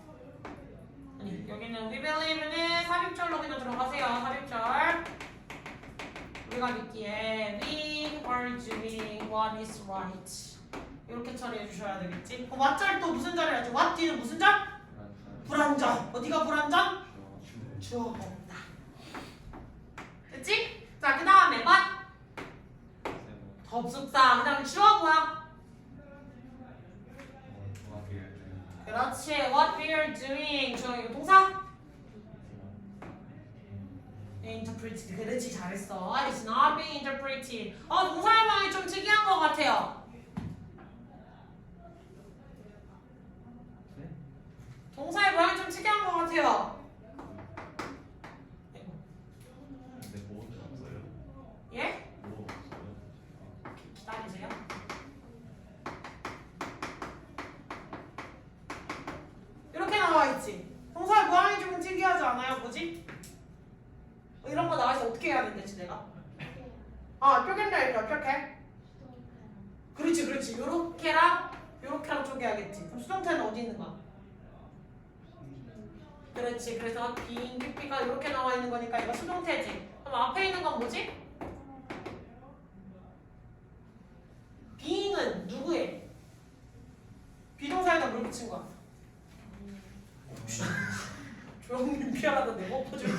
아니 여기는 we believe는 삽입절로 그냥 들어가세요. 삽입절. 우리가 믿기에 we are doing what is right 이렇게 처리해 주셔야 되겠지. 그 what절 또 무슨 절이라 했지? what 뒤는 무슨 절? 불완전. 어디가 불완전? 주어가 없다. 됐지? 자 그 다음에 what? 접속사. 그 다음에 주어 뭐야? 그렇지. What we are doing. 저 이거 동사? Interpreted. 그렇지. 잘했어. It's not being interpreted. 동사의 모양이 좀 특이한 것 같아요. 동사의 모양이 좀 특이한 것 같아요. 근데 뭐는 없어요? 예? 뭐 없어요? 기다리세요. 이렇게 나와 있지. 동사의 모양이 좀 특이하지 않아요? 뭐지? 이런 거 나와 있어. 어떻게 해야 되는지 내가? 쪼갠다 이렇게 어떻게? 그렇지. 요렇게랑 쪼개야겠지. 그럼 수동태는 어디 있는 거야? 그렇지. 그래서 비인기피가 이렇게 나와 있는 거니까 이거 수동태지. 그럼 앞에 있는 건 뭐지? being은 누구의? 비동사에다 뭘 붙인 거야? 조용히 미안하던데 뭐 퍼줄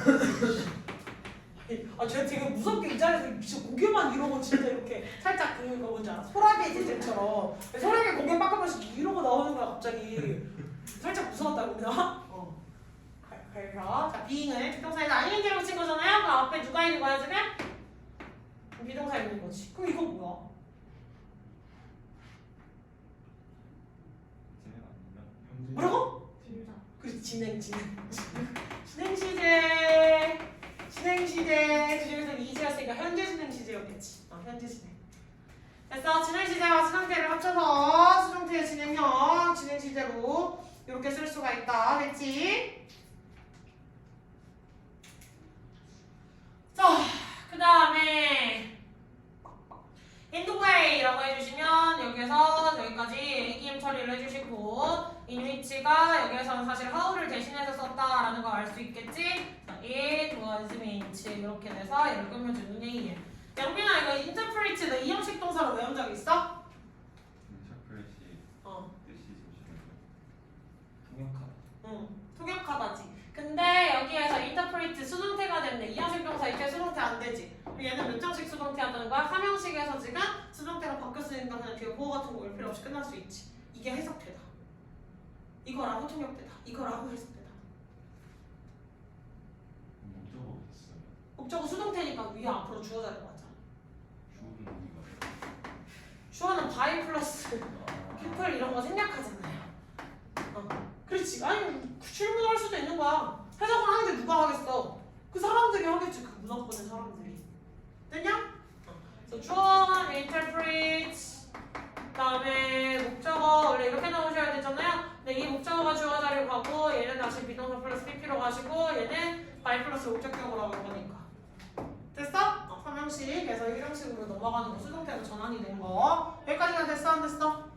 제가 되게 무섭게 이 자리에서 진짜 고개만 이러고 진짜 이렇게 살짝 그거 뭔지 알아? 소라게 제재처럼 소라게 고개 빡까면씩 이러고 나오는 거야 갑자기. 살짝 무서웠다고 그냥. 그래서 자 being을 비동사에다 ing를 붙인 거잖아요. 그 앞에 누가 있는 거야 지금? 비동사 있는 거지. 그럼 이거 뭐야? 진행 아니면 뭐라고? 그렇지 진행 시제 그중에서 이제였으니까 현재 진행 시제였겠지. 현재 진행. 됐어. 진행 시제와 수동태를 합쳐서 수동태의 진행형 진행 시제로 이렇게 쓸 수가 있다. 됐지? 자, 그 다음에 in the way라고 해주시면 여기에서 여기까지 ADM 처리를 해주시고 in which가 여기에서는 사실 how를 대신해서 썼다라는 걸 알 수 있겠지? 자, it was meant 이렇게 돼서 얘를 꾸며주는 ADM. 영빈아 이거 interpret 너 이 형식 동사로 외운 적 있어? 인터프레시 어. 뜻이 잠시만요. 통역하다. 응. 통역하다지. 근데 여기에서 interpret 수동태가 됐네. 이 형식 동사 이때 수동태 안 되지. 그럼 얘는 몇 장씩 수동태 하는 거야? 3형식에서 지금 수동태가 바뀌었으니까 그냥 뒤에 보호 같은 거 올 필요 없이 끝날 수 있지. 이게 해석되다. 이거라고 통역되다. 이거라고 해석되다. 목적어 어딨어요? 목적어 수동태니까 위에 앞으로 주어 자리가 맞잖아. 주어는 어디가? 주어는 by 플러스 캐플 이런 거 생략하잖아요. 그렇지. 아니 질문할 수도 있는 거야. 해석을 하는데 누가 하겠어? 그 사람들이 하겠지. 그 문학권의 사람들이. 됐냐? 그래서 주어는 interpret. 그다음에 목적어 원래 이렇게 나오셔야 되잖아요. 근데 이 목적어가 주어 자리로 가고 얘는 다시 비동사 플러스 PP로 가시고 얘는 by 플러스 목적격으로 갈 거니까. 됐어? 3형식에서 1형식으로 넘어가는 거 수동태로 전환이 된 거. 여기까지가 됐어? 안 됐어?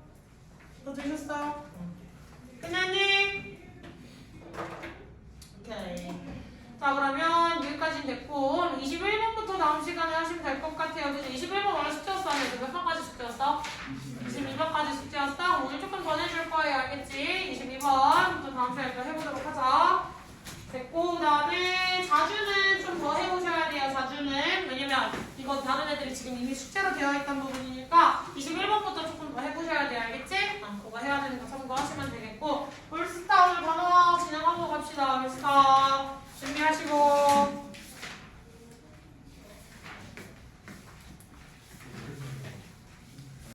너 들으셨어요? 끝났니? 오케이. 자 그러면 여기까지는 됐고 21번부터 다음 시간에 하시면 될 것 같아요. 그래서 21번 원래 숙제였어? 아니면 몇 번까지 숙제였어? 22번까지 숙제였어? 오늘 조금 더 내줄 거예요. 알겠지? 22번부터 다음 시간에 또 해보도록 하자. 됐고 그 다음에 자주는 좀 더 해오셔야 돼요. 자주는 왜냐면 이거 다른 애들이 지금 이미 숙제로 되어 있던 부분이니까 21번부터 조금 더 해보셔야 돼요. 알겠지? 그거 해야 되는 거 참고하시면 되겠고 올스타 오늘 단어 진행하고 갑시다. 올스타 준비할